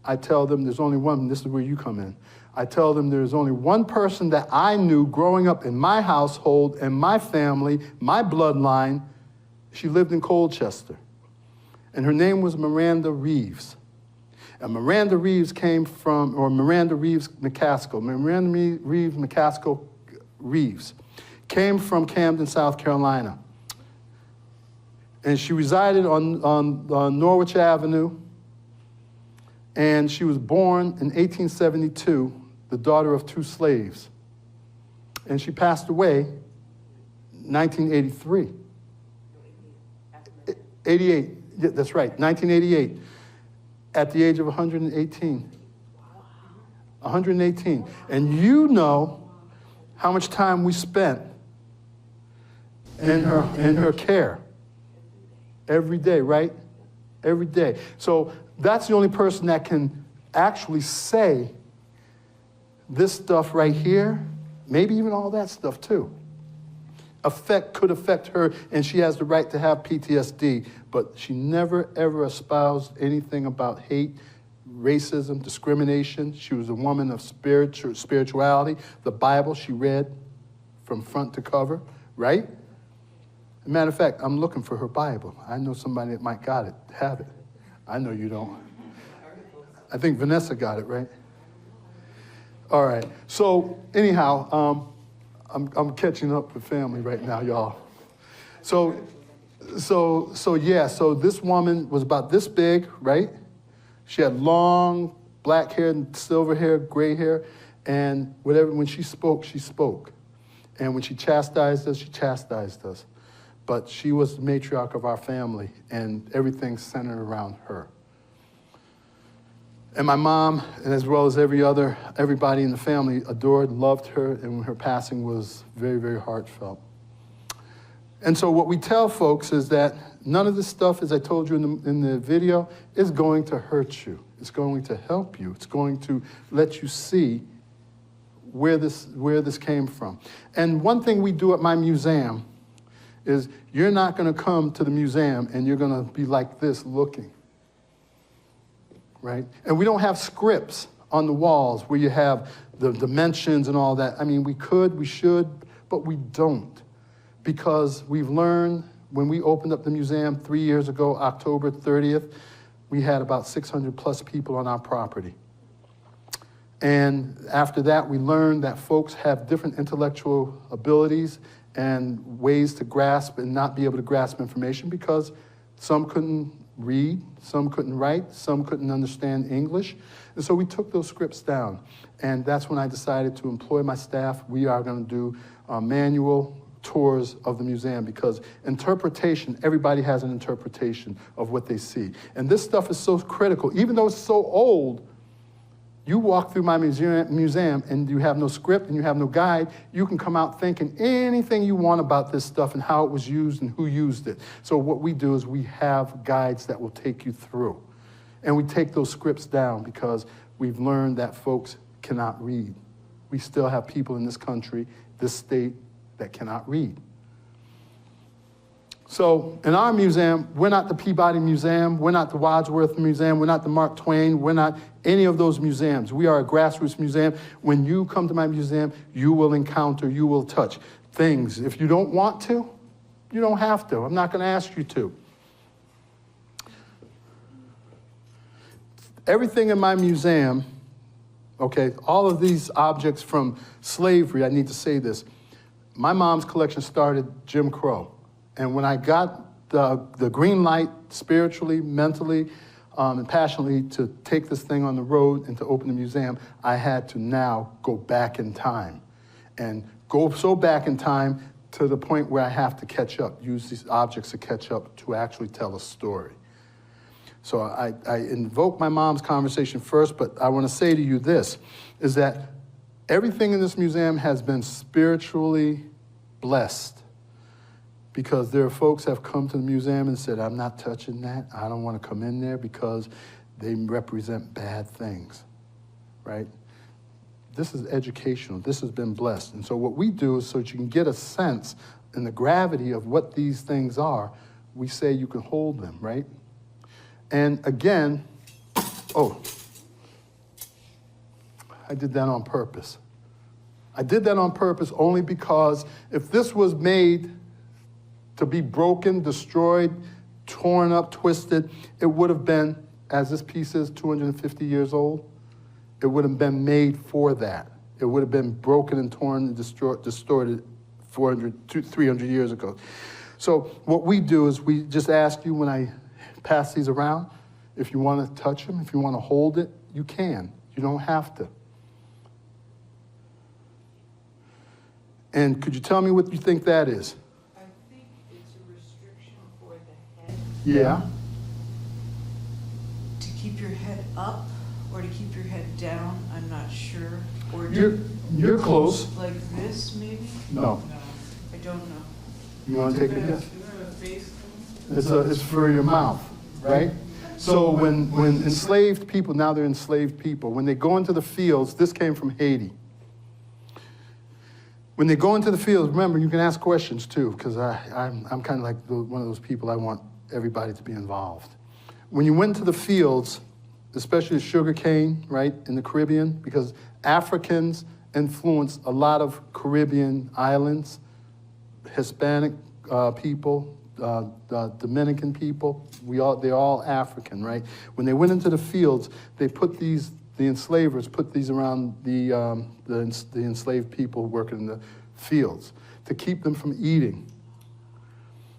[SPEAKER 1] I tell them there's only one, and this is where you come in. I tell them there's only one person that I knew growing up in my household and my family, my bloodline. She lived in Colchester. And her name was Miranda Reeves. And Miranda Reeves came from, or Miranda Reeves McCaskill. Miranda Reeves McCaskill Reeves came from Camden, South Carolina. And she resided on Norwich Avenue. And she was born in 1872, the daughter of 2 slaves. And she passed away in 1983. 88, yeah, that's right, 1988, at the age of 118. 118. And you know how much time we spent in her care. Every day, right? Every day. So that's the only person that can actually say this stuff right here, maybe even all that stuff too, could affect her, and she has the right to have PTSD, but she never ever espoused anything about hate, racism, discrimination. She was a woman of spirituality. The Bible she read from front to cover, right? As a matter of fact, I'm looking for her Bible. I know somebody that might have it. I know you don't. I think Vanessa got it, right? All right. So anyhow, I'm catching up with family right now, y'all. So this woman was about this big, right? She had long black hair, silver hair, gray hair, and whatever. When she spoke, she spoke. And when she chastised us, she chastised us. But she was the matriarch of our family, and everything centered around her. And my mom, and as well as everybody in the family, adored, loved her, and her passing was very, very heartfelt. And so what we tell folks is that none of this stuff, as I told you in the video, is going to hurt you. It's going to help you. It's going to let you see where this came from. And one thing we do at my museum is you're not going to come to the museum and you're going to be like this looking. Right? And we don't have scripts on the walls where you have the dimensions and all that. I mean, we could, we should, but we don't. Because we've learned when we opened up the museum 3 years ago, October 30th, we had about 600 plus people on our property. And after that, we learned that folks have different intellectual abilities and ways to grasp and not be able to grasp information because some couldn't read, some couldn't write, some couldn't understand English. And so we took those scripts down. And that's when I decided to employ my staff. We are going to do manual tours of the museum because interpretation, everybody has an interpretation of what they see. And this stuff is so critical. Even though it's so old, you walk through my museum and you have no script and you have no guide, you can come out thinking anything you want about this stuff and how it was used and who used it. So what we do is we have guides that will take you through. And we take those scripts down because we've learned that folks cannot read. We still have people in this country, this state, that cannot read. So in our museum, we're not the Peabody Museum, we're not the Wadsworth Museum, we're not the Mark Twain, we're not any of those museums. We are a grassroots museum. When you come to my museum, you will encounter, you will touch things. If you don't want to, you don't have to. I'm not going to ask you to. Everything in my museum, okay, all of these objects from slavery, I need to say this. My mom's collection started Jim Crow. And when I got the green light spiritually, mentally, and passionately to take this thing on the road and to open the museum, I had to now go back in time and go so back in time to the point where I have to catch up, use these objects to catch up to actually tell a story. So I invoke my mom's conversation first, but I want to say to you this, is that everything in this museum has been spiritually blessed because there are folks that have come to the museum and said, I'm not touching that. I don't want to come in there because they represent bad things, right? This is educational. This has been blessed. And so what we do is so that you can get a sense in the gravity of what these things are, we say you can hold them, right? And again, oh, I did that on purpose. I did that on purpose only because if this was made to be broken, destroyed, torn up, twisted, it would have been, as this piece is 250 years old, it would have been made for that. It would have been broken and torn and distorted 300 years ago. So what we do is we just ask you when I pass these around, if you want to touch them, if you want to hold it, you can. You don't have to. And could you tell me what you think that is?
[SPEAKER 4] I think it's a restriction for the head.
[SPEAKER 1] Yeah.
[SPEAKER 4] To keep your head up or to keep your head down, I'm not sure. Or
[SPEAKER 1] You're close.
[SPEAKER 4] like this, maybe?
[SPEAKER 1] No.
[SPEAKER 4] No, I don't know.
[SPEAKER 1] You want to take a guess?
[SPEAKER 4] Is there a face?
[SPEAKER 1] It's for your mouth, right? So when enslaved people, now they're enslaved people, when they go into the fields, this came from Haiti. When they go into the fields, remember, you can ask questions too, because I'm kind of like one of those people, I want everybody to be involved. When you went to the fields, especially sugar cane, right, in the Caribbean, because Africans influenced a lot of Caribbean islands, Hispanic people, Dominican people, they're all African, right? When they went into the fields, they put the enslavers put these around the enslaved people working in the fields to keep them from eating,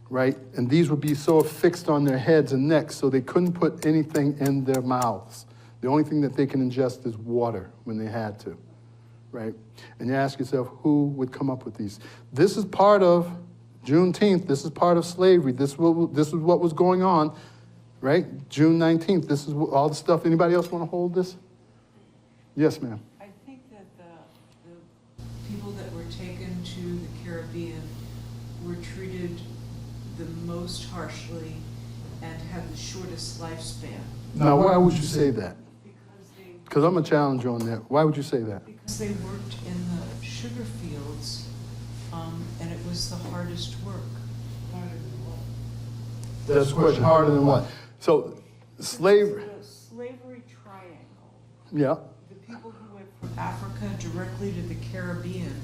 [SPEAKER 1] right? And these would be so affixed on their heads and necks so they couldn't put anything in their mouths. The only thing that they can ingest is water when they had to, right? And you ask yourself, who would come up with these? This is part of Juneteenth. This is part of slavery. This is what was going on, right? June 19th. This is all the stuff. Anybody else want to hold this? Yes, ma'am.
[SPEAKER 4] I think that the people that were taken to the Caribbean were treated the most harshly and had the shortest lifespan.
[SPEAKER 1] Now, why would you say that?
[SPEAKER 4] Because
[SPEAKER 1] Because I'm a challenger on that. Why would you say that?
[SPEAKER 4] because they worked in the sugar fields, and it was the hardest work. Harder than what?
[SPEAKER 1] That's the question. Harder than what? So, slavery.
[SPEAKER 4] The slavery triangle.
[SPEAKER 1] Yeah.
[SPEAKER 4] The people who went from Africa directly to the Caribbean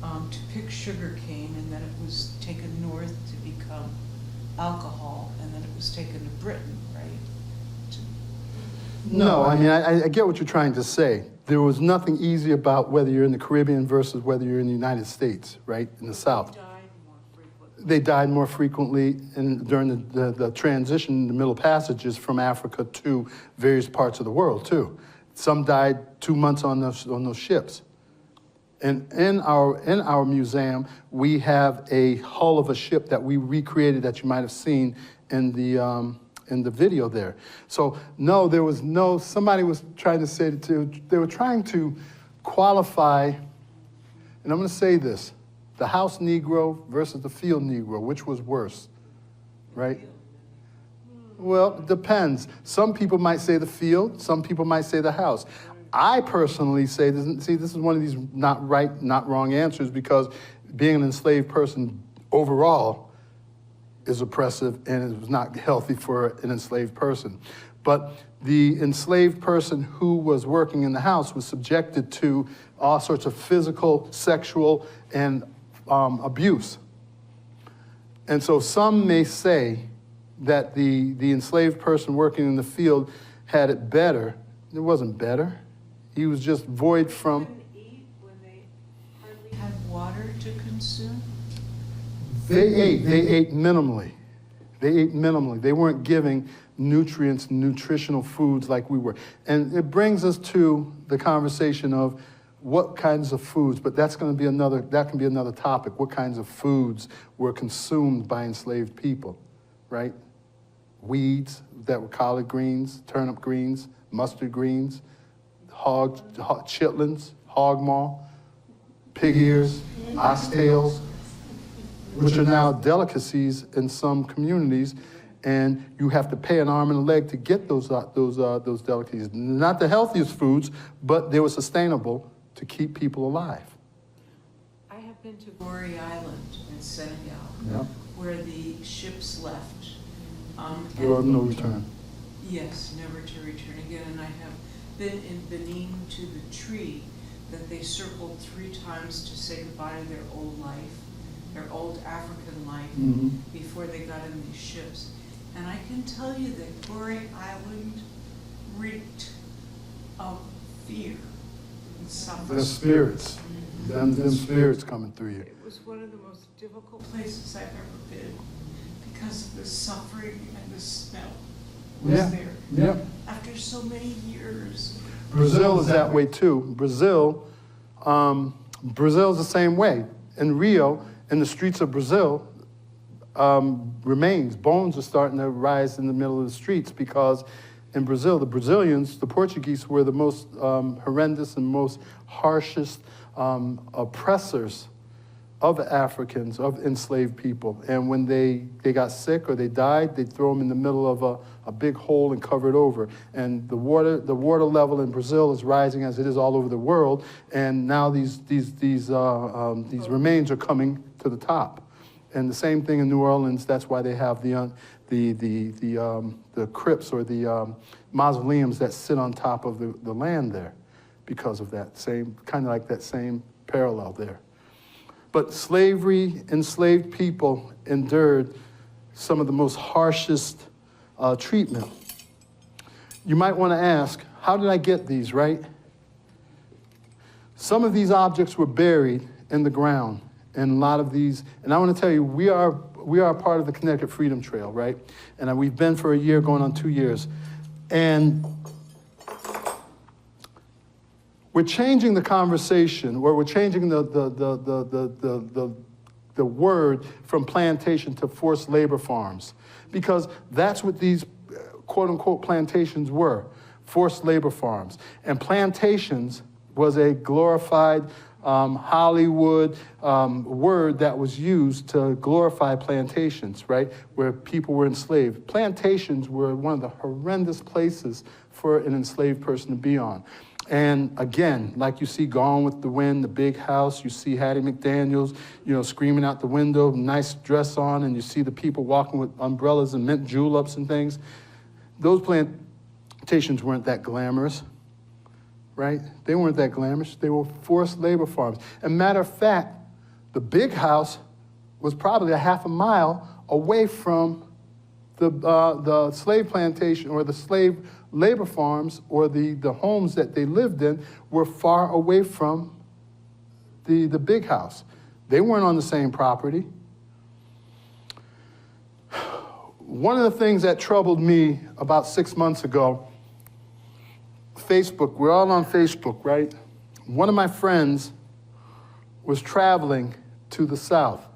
[SPEAKER 4] to pick sugar cane, and then it was taken north to become alcohol, and then it was taken to Britain, right?
[SPEAKER 1] No, I mean, I get what you're trying to say. There was nothing easy about whether you're in the Caribbean versus whether you're in the United States, right, in the South.
[SPEAKER 4] They died more frequently.
[SPEAKER 1] They died more frequently during the transition, the Middle Passages from Africa to various parts of the world, too. Some died 2 months on those ships. And in our museum, we have a hull of a ship that we recreated that you might have seen in the video there. So no, there was no, somebody was trying to say, they were trying to qualify, and I'm gonna say this, the house Negro versus the field Negro, which was worse, right? Well, it depends. Some people might say the field, some people might say the house. I personally say, this is one of these not right, not wrong answers, because being an enslaved person overall is oppressive and it was not healthy for an enslaved person. But the enslaved person who was working in the house was subjected to all sorts of physical, sexual, and abuse. And so some may say that the enslaved person working in the field had it better. It wasn't better. He was just void from...
[SPEAKER 4] They couldn't eat when they hardly had water to consume?
[SPEAKER 1] They ate minimally. They ate minimally. They weren't giving nutrients, nutritional foods like we were. And it brings us to the conversation of what kinds of foods, but that can be another topic. What kinds of foods were consumed by enslaved people, right? Weeds that were collard greens, turnip greens, mustard greens, chitlins, hog maw, pig ears, oxtails, which are now delicacies in some communities, and you have to pay an arm and a leg to get those delicacies. Not the healthiest foods, but they were sustainable to keep people alive.
[SPEAKER 4] I have been to Gorée Island in Senegal,
[SPEAKER 1] Yeah.
[SPEAKER 4] where the ships left.
[SPEAKER 1] There was no return.
[SPEAKER 4] Yes, never to return again. And I have been in Benin to the tree that they circled 3 times to say goodbye to their old life, their old African life, before they got in these ships. And I can tell you that Gorée Island reeked of fear and suffering.
[SPEAKER 1] The spirits, them spirits coming through you.
[SPEAKER 4] It was one of the most difficult places I've ever been because of the suffering and the smell was there.
[SPEAKER 1] Yeah.
[SPEAKER 4] After so many years.
[SPEAKER 1] Brazil is that way too. Brazil's the same way. In Rio, in the streets of Brazil, bones are starting to rise in the middle of the streets because in Brazil, the Brazilians, the Portuguese were the most horrendous and most harshest oppressors of Africans, of enslaved people. And when they got sick or they died, they'd throw them in the middle of a big hole and cover it over. And the water level in Brazil is rising as it is all over the world. And now these remains are coming to the top. And the same thing in New Orleans. That's why they have the crypts or the mausoleums that sit on top of the land there, because of that same kind of like that same parallel there. But slavery, enslaved people endured some of the most harshest treatment. You might want to ask, how did I get these, right? Some of these objects were buried in the ground, and a lot of these, and I want to tell you, we are part of the Connecticut Freedom Trail, right? And we've been for a year, going on 2 years. And we're changing the conversation, or we're changing the word from plantation to forced labor farms, because that's what these quote-unquote plantations were, forced labor farms. And plantations was a glorified Hollywood word that was used to glorify plantations, right, where people were enslaved. Plantations were one of the horrendous places for an enslaved person to be on. And again, like you see Gone with the Wind, the big house, you see Hattie McDaniels, screaming out the window, nice dress on, and you see the people walking with umbrellas and mint juleps and things. Those plantations weren't that glamorous, right? They weren't that glamorous. They were forced labor farms. And matter of fact, the big house was probably a half a mile away from the slave plantation, or the slave labor farms, or the homes that they lived in were far away from the big house. They weren't on the same property. One of the things that troubled me about 6 months ago, Facebook, we're all on Facebook, right? One of my friends was traveling to the South,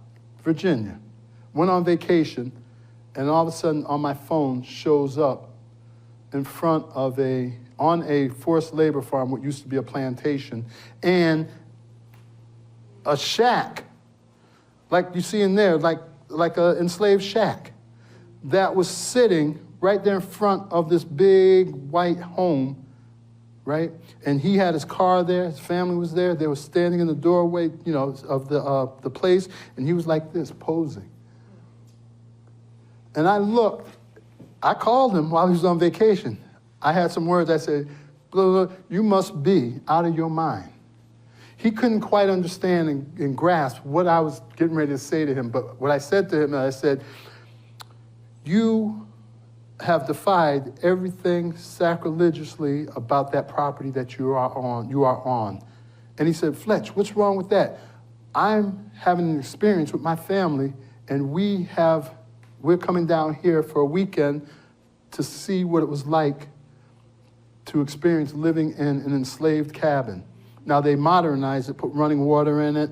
[SPEAKER 1] Virginia, went on vacation, and all of a sudden on my phone shows up in front of on a forced labor farm, what used to be a plantation, and a shack, like you see in there, like an enslaved shack, that was sitting right there in front of this big white home, right? And he had his car there, his family was there, they were standing in the doorway, of the place, and he was like this, posing. And I called him while he was on vacation. I had some words, I said, blah, blah, you must be out of your mind. He couldn't quite understand and grasp what I was getting ready to say to him, but what I said to him, I said, you have defied everything sacrilegiously about that property that you are on. And he said, Fletch, what's wrong with that? I'm having an experience with my family, and we're coming down here for a weekend to see what it was like to experience living in an enslaved cabin. Now they modernized it, put running water in it,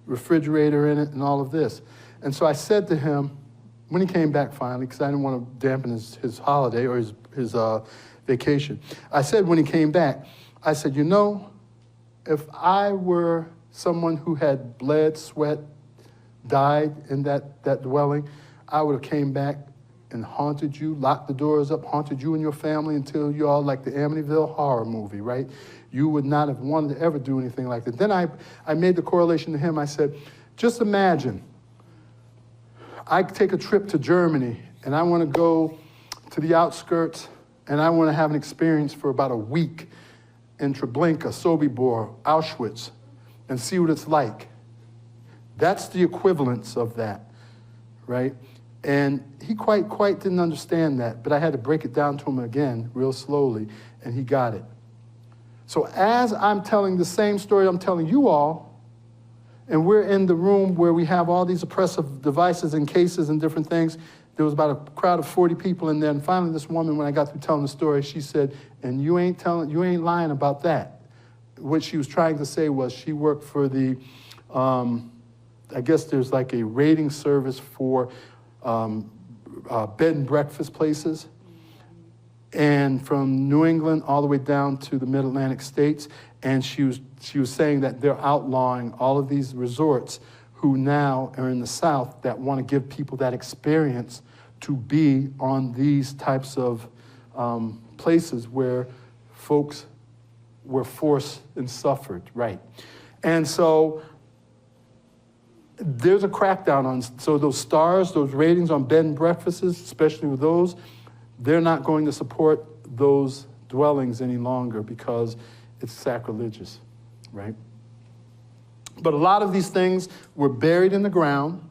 [SPEAKER 1] refrigerator in it, and all of this. And so I said to him, when he came back finally, because I didn't want to dampen his holiday or his vacation, I said when he came back, I said, you know, if I were someone who had bled, sweat, died in that dwelling, I would have came back and haunted you, locked the doors up, haunted you and your family until you all like the Amityville horror movie, right? You would not have wanted to ever do anything like that. Then I made the correlation to him. I said, just imagine, I take a trip to Germany and I want to go to the outskirts and I want to have an experience for about a week in Treblinka, Sobibor, Auschwitz, and see what it's like. That's the equivalence of that, right? And he quite didn't understand that, but I had to break it down to him again real slowly, and he got it. So as I'm telling the same story I'm telling you all, and we're in the room where we have all these oppressive devices and cases and different things, there was about a crowd of 40 people in there, and finally this woman, when I got through telling the story, she said, and you ain't lying about that. What she was trying to say was she worked for the, I guess there's like a rating service for bed and breakfast places, and from New England all the way down to the Mid-Atlantic states, and she was saying that they're outlawing all of these resorts who now are in the South that want to give people that experience to be on these types of places where folks were forced and suffered, right? And so there's a crackdown on, so those stars, those ratings on bed and breakfasts, especially with those, they're not going to support those dwellings any longer because it's sacrilegious, right? But a lot of these things were buried in the ground,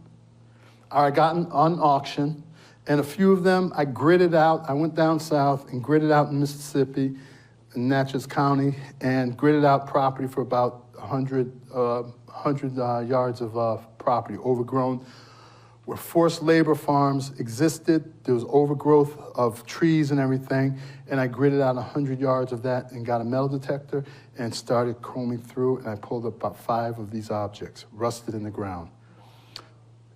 [SPEAKER 1] or I got on auction, and a few of them I gridded out. I went down south and gridded out in Mississippi, in Natchez County, and gridded out property for about 100 yards of property, overgrown, where forced labor farms existed. There was overgrowth of trees and everything, and I gridded out 100 yards of that and got a metal detector and started combing through, and I pulled up about 5 of these objects, rusted in the ground.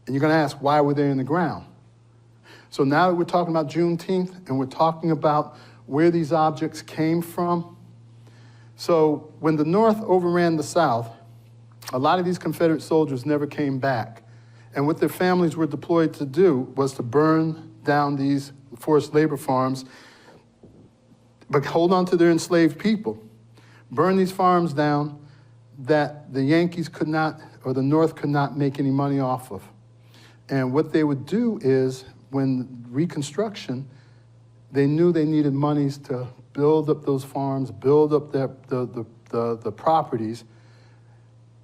[SPEAKER 1] And you're gonna ask, why were they in the ground? So now that we're talking about Juneteenth, and we're talking about where these objects came from, so when the North overran the South, a lot of these Confederate soldiers never came back. And what their families were deployed to do was to burn down these forced labor farms, but hold on to their enslaved people. Burn these farms down that the Yankees could not, or the North could not make any money off of. And what they would do is, when Reconstruction, they knew they needed monies to build up those farms, build up the properties.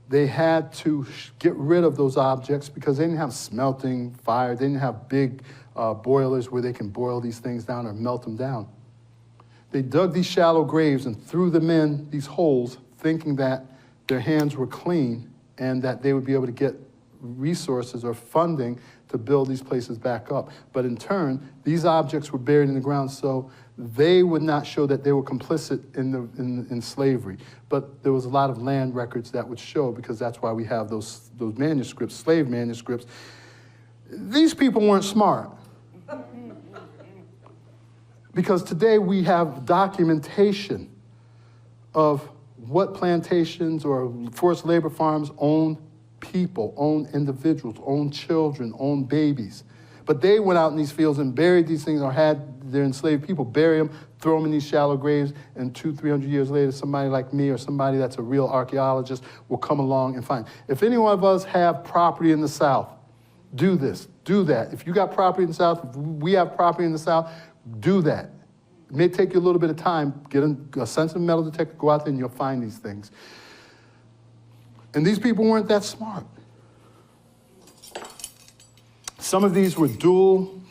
[SPEAKER 1] They had to get rid of those objects because they didn't have smelting fire. They didn't have big boilers where they can boil these things down or melt them down. They dug these shallow graves and threw them in these holes, thinking that their hands were clean and that they would be able to get resources or funding to build these places back up. But in turn, these objects were buried in the ground so they would not show that they were complicit in slavery. But there was a lot of land records that would show, because that's why we have those manuscripts, slave manuscripts. These people weren't smart. Because today we have documentation of what plantations or forced labor farms own people, own individuals, own children, own babies. But they went out in these fields and buried these things, or had their enslaved people bury them, throw them in these shallow graves, and 200-300 years later, somebody like me or somebody that's a real archaeologist will come along and find. If any one of us have property in the South, do this, do that. If you got property in the South, if we have property in the South, do that. It may take you a little bit of time, get a sensitive metal detector, go out there and you'll find these things. And these people weren't that smart. Some of these were dual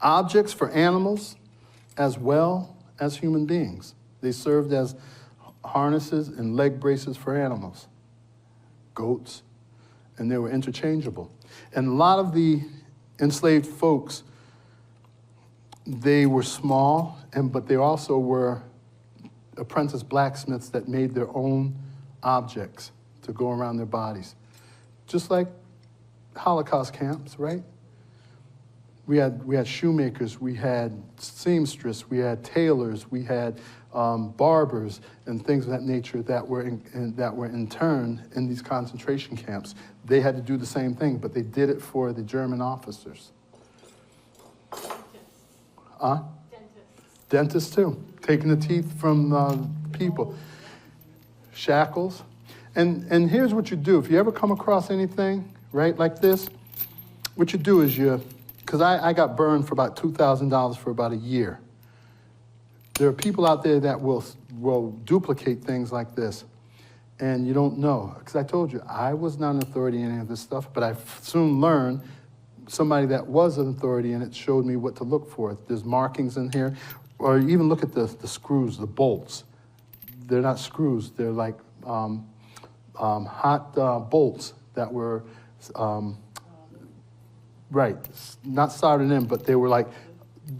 [SPEAKER 1] objects for animals as well as human beings. They served as harnesses and leg braces for animals, goats, and they were interchangeable. And a lot of the enslaved folks they were small, but they also were apprentice blacksmiths that made their own objects to go around their bodies. Just like Holocaust camps, right? We had shoemakers, we had seamstress, we had tailors, we had barbers and things of that nature that were interned in these concentration camps. They had to do the same thing, but they did it for the German officers. Dentists too, taking the teeth from people. Shackles. And here's what you do. If you ever come across anything, right, like this, what you do is because I got burned for about $2,000 for about a year. There are people out there that will duplicate things like this, and you don't know. Because I told you, I was not an authority in any of this stuff, but I soon learned somebody that was an authority in it showed me what to look for. There's markings in here, or even look at the screws, the bolts. They're not screws, they're like hot bolts that were, right, not soldered in, but they were like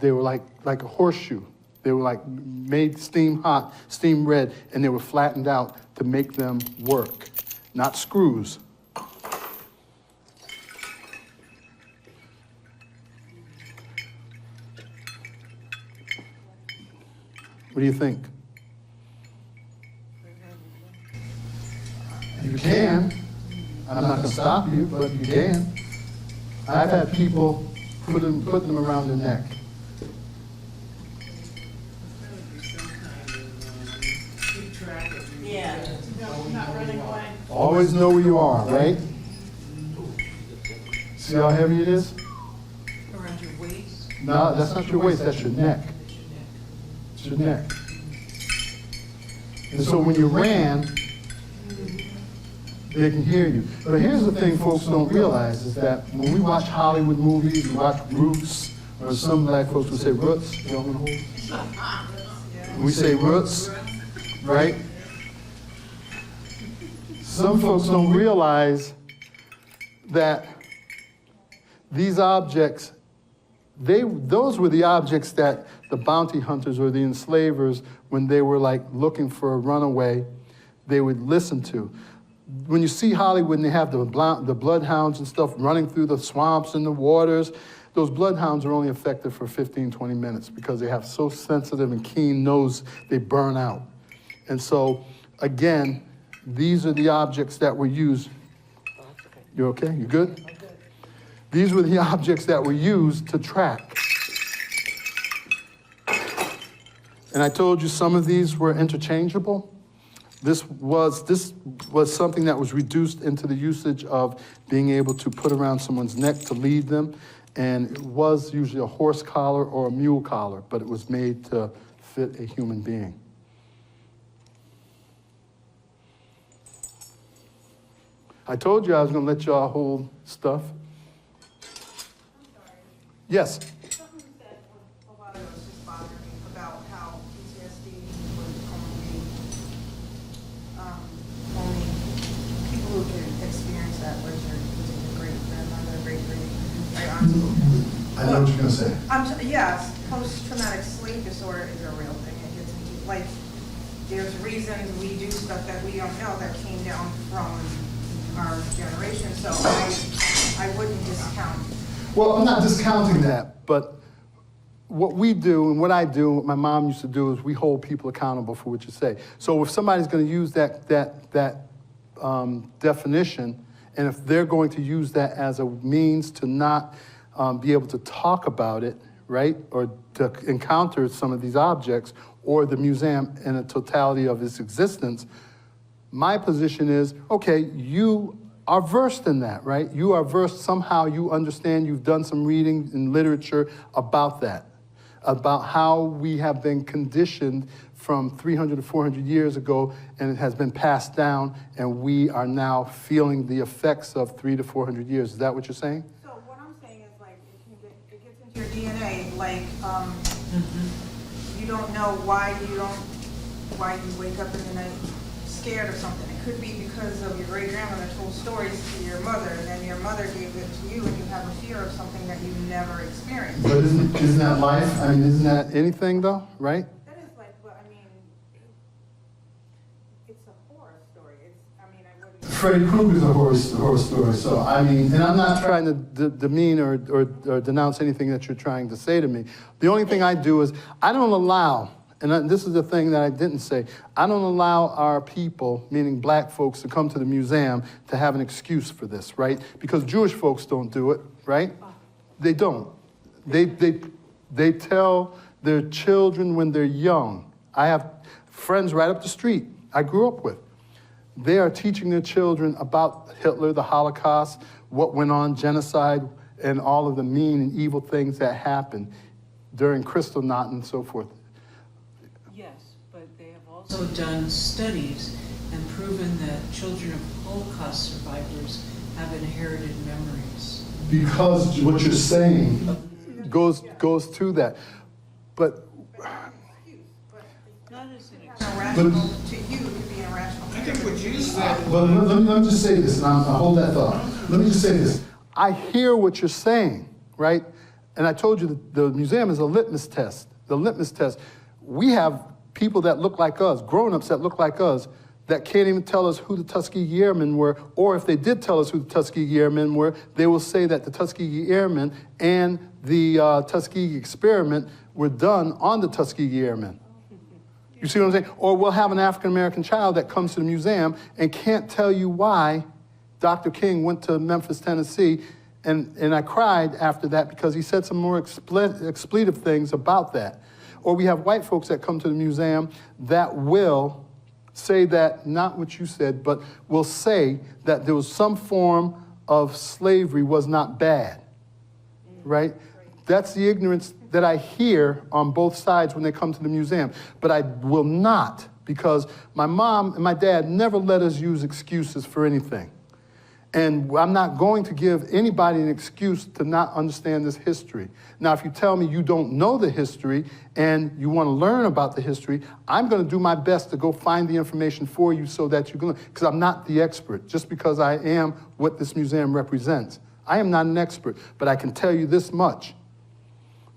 [SPEAKER 1] a horseshoe. They were like made steam hot, steam red, and they were flattened out to make them work, not screws. What do you think? You can. I'm not going to stop you, but you can. I've had people put them around their neck.
[SPEAKER 5] Yeah. Not running away.
[SPEAKER 1] Always know where you are, right? See how heavy it is?
[SPEAKER 4] Around your waist?
[SPEAKER 1] No, that's not your waist, that's your neck. It's your neck. And so when you ran, they can hear you. But here's the thing folks don't realize is that when we watch Hollywood movies, we watch Roots, or some black folks will say Roots. You know what I'm When we say Roots, right? Some folks don't realize that these objects, those were the objects that the bounty hunters or the enslavers, when they were like looking for a runaway, they would listen to. When you see Hollywood and they have the bloodhounds and stuff running through the swamps and the waters, those bloodhounds are only effective for 15, 20 minutes because they have so sensitive and keen nose, they burn out. And so, again, these are the objects that were used. You okay? You good? I'm good. These were the objects that were used to track. And I told you some of these were interchangeable. This was something that was reduced into the usage of being able to put around someone's neck to lead them. And it was usually a horse collar or a mule collar, but it was made to fit a human being. I told you I was going to let y'all hold stuff.
[SPEAKER 5] I'm sorry.
[SPEAKER 1] Yes.
[SPEAKER 5] Something you said a while ago just bothered me about how PTSD was only people who can experience that was your great-grandmother, great-great-auntie.
[SPEAKER 1] I know what you're going to say.
[SPEAKER 5] Yes, post-traumatic slave disorder is a real thing. It gets into, like, there's reasons we do stuff that we don't know that came down from our generation, so I wouldn't discount.
[SPEAKER 1] Well, I'm not discounting that, but what we do and what I do, what my mom used to do, is we hold people accountable for what you say. So if somebody's going to use that definition, and if they're going to use that as a means to not be able to talk about it, right, or to encounter some of these objects, or the museum in a totality of its existence, my position is, okay, you are versed in that, right? You are versed, somehow you understand, you've done some reading in literature about that, about how we have been conditioned from 300 to 400 years ago, and it has been passed down, and we are now feeling the effects of 300 to 400 years. Is that what you're saying?
[SPEAKER 5] So what I'm saying is, like, it gets into your DNA, like, you don't know why you wake up in the night scared of something. It could be because of your great-grandmother told stories to your mother, and then your mother gave it to you, and you have a fear of something that you never experienced.
[SPEAKER 1] But isn't that life? I mean, isn't that anything though, right?
[SPEAKER 5] That is like, but I mean, it's a horror story. I mean, I wouldn't.
[SPEAKER 1] Freddy Krueger's a horror story. So I mean, and I'm not trying to demean or denounce anything that you're trying to say to me. The only thing I do is I don't allow, and this is the thing that I didn't say, I don't allow our people, meaning black folks, to come to the museum to have an excuse for this, right? Because Jewish folks don't do it, right? They don't. They tell their children when they're young. I have friends right up the street I grew up with. They are teaching their children about Hitler, the Holocaust, what went on, genocide, and all of the mean and evil things that happened during Kristallnacht and so forth.
[SPEAKER 4] Yes, but they have also done studies and proven that children of Holocaust survivors have inherited memories.
[SPEAKER 1] Because what you're saying goes to that. But
[SPEAKER 4] Not as an
[SPEAKER 5] Irrational to you could be irrational.
[SPEAKER 6] I think what you said.
[SPEAKER 1] But let me just say this, and I'll hold that thought. Let me just say this. I hear what you're saying, right? And I told you that the museum is a litmus test. The litmus test. We have people that look like us, grown-ups that look like us, that can't even tell us who the Tuskegee Airmen were, or if they did tell us who the Tuskegee Airmen were, they will say that the Tuskegee Airmen and the Tuskegee experiment were done on the Tuskegee Airmen. You see what I'm saying? Or we'll have an African-American child that comes to the museum and can't tell you why Dr. King went to Memphis, Tennessee, and I cried after that because he said some more expletive things about that. Or we have white folks that come to the museum that will say that, not what you said, but will say that there was some form of slavery was not bad, right? That's the ignorance that I hear on both sides when they come to the museum. But I will not, because my mom and my dad never let us use excuses for anything. And I'm not going to give anybody an excuse to not understand this history. Now, if you tell me you don't know the history and you want to learn about the history, I'm going to do my best to go find the information for you so that you can learn, because I'm not the expert, just because I am what this museum represents. I am not an expert, but I can tell you this much,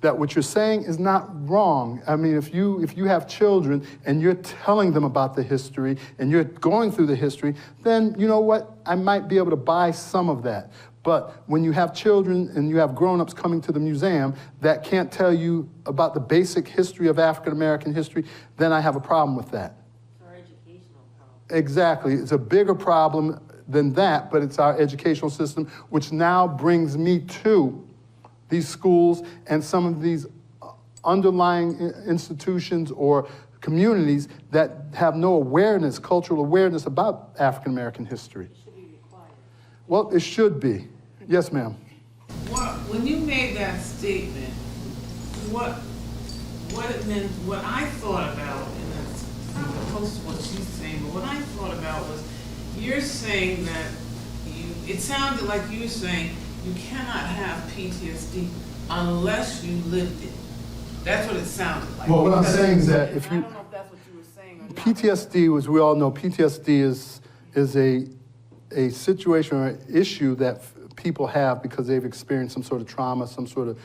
[SPEAKER 1] that what you're saying is not wrong. I mean, if you have children and you're telling them about the history and you're going through the history, then you know what? I might be able to buy some of that. But when you have children and you have grown-ups coming to the museum that can't tell you about the basic history of African-American history, then I have a problem with that.
[SPEAKER 7] It's our educational problem.
[SPEAKER 1] Exactly. It's a bigger problem than that, but it's our educational system, which now brings me to these schools and some of these underlying institutions or communities that have no awareness, cultural awareness about African-American history.
[SPEAKER 7] It should be required.
[SPEAKER 1] Well, it should be. Yes, ma'am.
[SPEAKER 6] When you made that statement, what it meant, what I thought about, and that's not opposed to what she's saying, but what I thought about was, you're saying that it sounded like you were saying, you cannot have PTSD unless you lived it. That's what it sounded like.
[SPEAKER 1] Well, what I'm saying is that if
[SPEAKER 6] I
[SPEAKER 1] you,
[SPEAKER 6] don't know if that's what you were saying or not.
[SPEAKER 1] PTSD, as we all know, PTSD is a situation or an issue that people have because they've experienced some sort of trauma, some sort of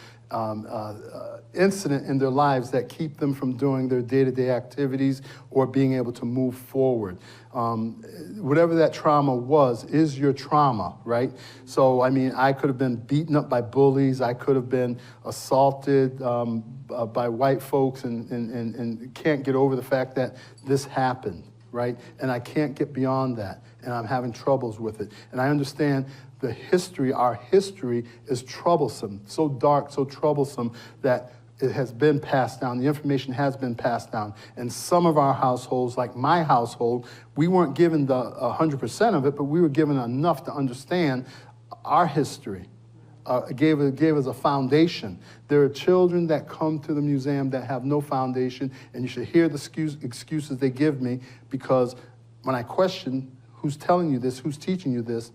[SPEAKER 1] incident in their lives that keep them from doing their day-to-day activities or being able to move forward. Whatever that trauma was is your trauma, right? So, I mean, I could have been beaten up by bullies. I could have been assaulted by white folks and can't get over the fact that this happened, right? And I can't get beyond that, and I'm having troubles with it. And I understand the history, our history is troublesome, so dark, so troublesome that it has been passed down, the information has been passed down. And some of our households, like my household, we weren't given the 100% of it, but we were given enough to understand our history. Gave us a foundation. There are children that come to the museum that have no foundation, and you should hear the excuses they give me, because when I question who's telling you this, who's teaching you this,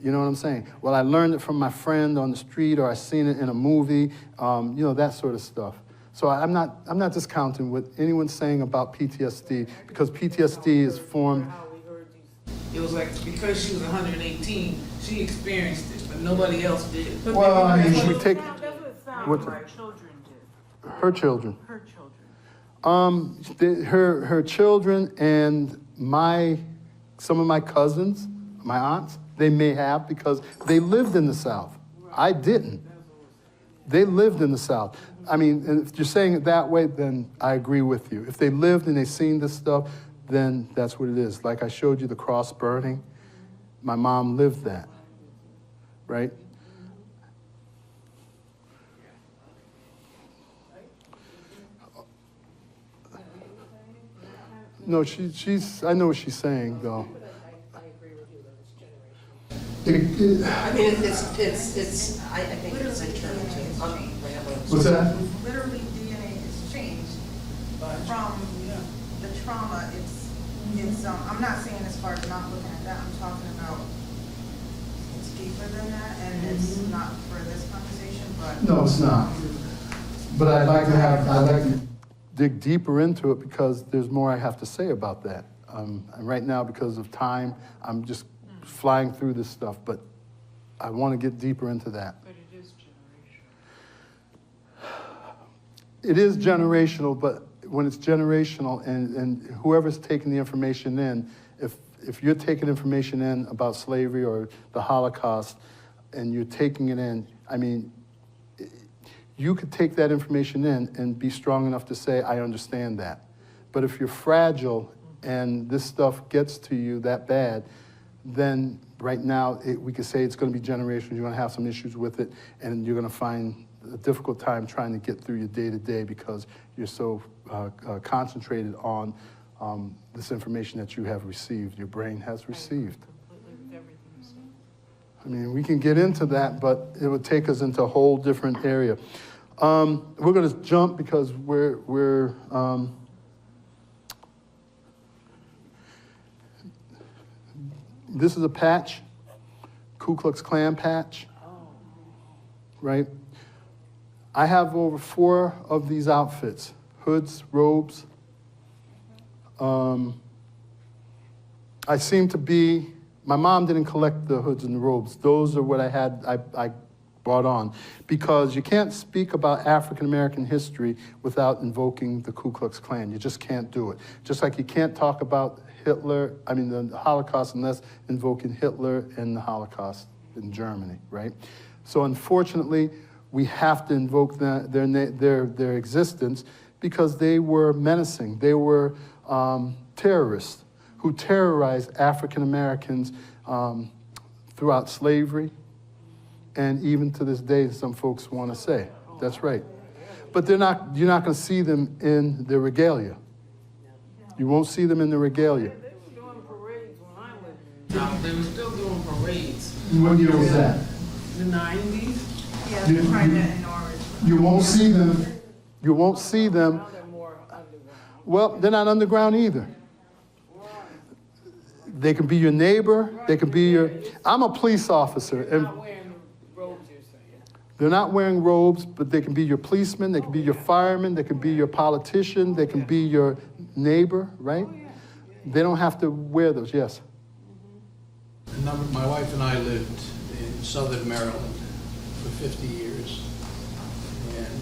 [SPEAKER 1] you know what I'm saying? Well, I learned it from my friend on the street, or I seen it in a movie, you know, that sort of stuff. So I'm not discounting what anyone's saying about PTSD, because PTSD is formed.
[SPEAKER 6] How we heard these. It was like, because she was 118, she experienced it, but nobody else did.
[SPEAKER 1] Well, I mean, we take
[SPEAKER 4] That's what it sounded
[SPEAKER 1] What-
[SPEAKER 4] like children did,
[SPEAKER 1] her children.
[SPEAKER 4] her children.
[SPEAKER 1] Her children and some of my cousins, my aunts, they may have, because they lived in the South. I didn't. They lived in the South. I mean, and if you're saying it that way, then I agree with you. If they lived and they've seen this stuff, then that's what it is. Like I showed you the cross burning, my mom lived that, right? No, I know what she's saying, though.
[SPEAKER 7] I agree with you that it's generational.
[SPEAKER 8] I mean, I think it's internal.
[SPEAKER 1] What's that?
[SPEAKER 5] Literally DNA is changed from the trauma. I'm not saying as far as not looking at that, I'm talking about it's deeper than that, and it's not for this conversation, but.
[SPEAKER 1] No, it's not. But I'd like to dig deeper into it, because there's more I have to say about that. And right now, because of time, I'm just flying through this stuff, but I want to get deeper into that.
[SPEAKER 4] But it is generational.
[SPEAKER 1] It is generational, but when it's generational and whoever's taking the information in, if you're taking information in about slavery or the Holocaust and you're taking it in, I mean, you could take that information in and be strong enough to say, I understand that. But if you're fragile and this stuff gets to you that bad, then right now we could say it's going to be generational. You're going to have some issues with it, and you're going to find a difficult time trying to get through your day-to-day because you're so concentrated on this information that you have received, your brain has received.
[SPEAKER 4] Completely with everything you said.
[SPEAKER 1] I mean, we can get into that, but it would take us into a whole different area. We're going to jump because we're this is a patch, Ku Klux Klan patch, right? I have over 4 of these outfits, hoods, robes. I seem to be, my mom didn't collect the hoods and the robes. Those are what I brought on. Because you can't speak about African-American history without invoking the Ku Klux Klan. You just can't do it. Just like you can't talk about the Holocaust unless invoking Hitler and the Holocaust in Germany, right? So unfortunately, we have to invoke their existence because they were menacing. They were terrorists who terrorized African Americans throughout slavery, and even to this day, some folks want to say. That's right. But you're not going to see them in their regalia. You won't see them in the regalia.
[SPEAKER 6] They were doing parades when I lived. No, they were still doing parades.
[SPEAKER 1] What year was that?
[SPEAKER 6] The 90s.
[SPEAKER 5] Yeah, they tried that in Norwich.
[SPEAKER 1] You won't see them. You won't see them.
[SPEAKER 6] Now they're more underground.
[SPEAKER 1] Well, they're not underground either. They can be your neighbor. They can be your. I'm a police officer,
[SPEAKER 6] They're
[SPEAKER 1] and
[SPEAKER 6] not wearing the robes, you're saying.
[SPEAKER 1] they're not wearing robes, but they can be your policeman. They can be your fireman. They can be your politician. They can be your neighbor, right? They don't have to wear those. Yes.
[SPEAKER 9] My wife and I lived in southern Maryland for 50 years, and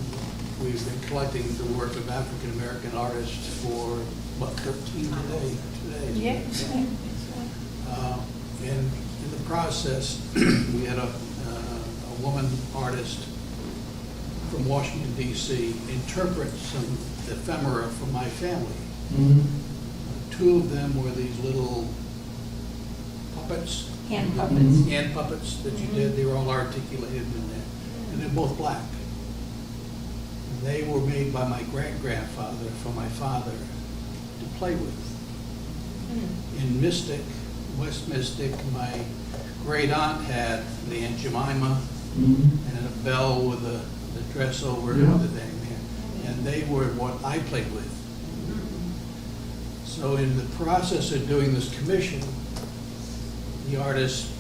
[SPEAKER 9] we've been collecting the work of African American artists for, 13 today.
[SPEAKER 7] Yeah.
[SPEAKER 9] And in the process, we had a woman artist from Washington, D.C. interpret some ephemera from my family.
[SPEAKER 1] Mm-hmm.
[SPEAKER 9] 2 of them were these little puppets.
[SPEAKER 7] Hand puppets.
[SPEAKER 9] Hand puppets that you did. They were all articulated in there. And they're both black. And they were made by my great-grandfather for my father to play with. In Mystic, West Mystic, my great aunt had the Aunt Jemima and a bell with the dress over
[SPEAKER 1] Yeah.
[SPEAKER 9] the thing there. And they were what I played with. So in the process of doing this commission, the artist,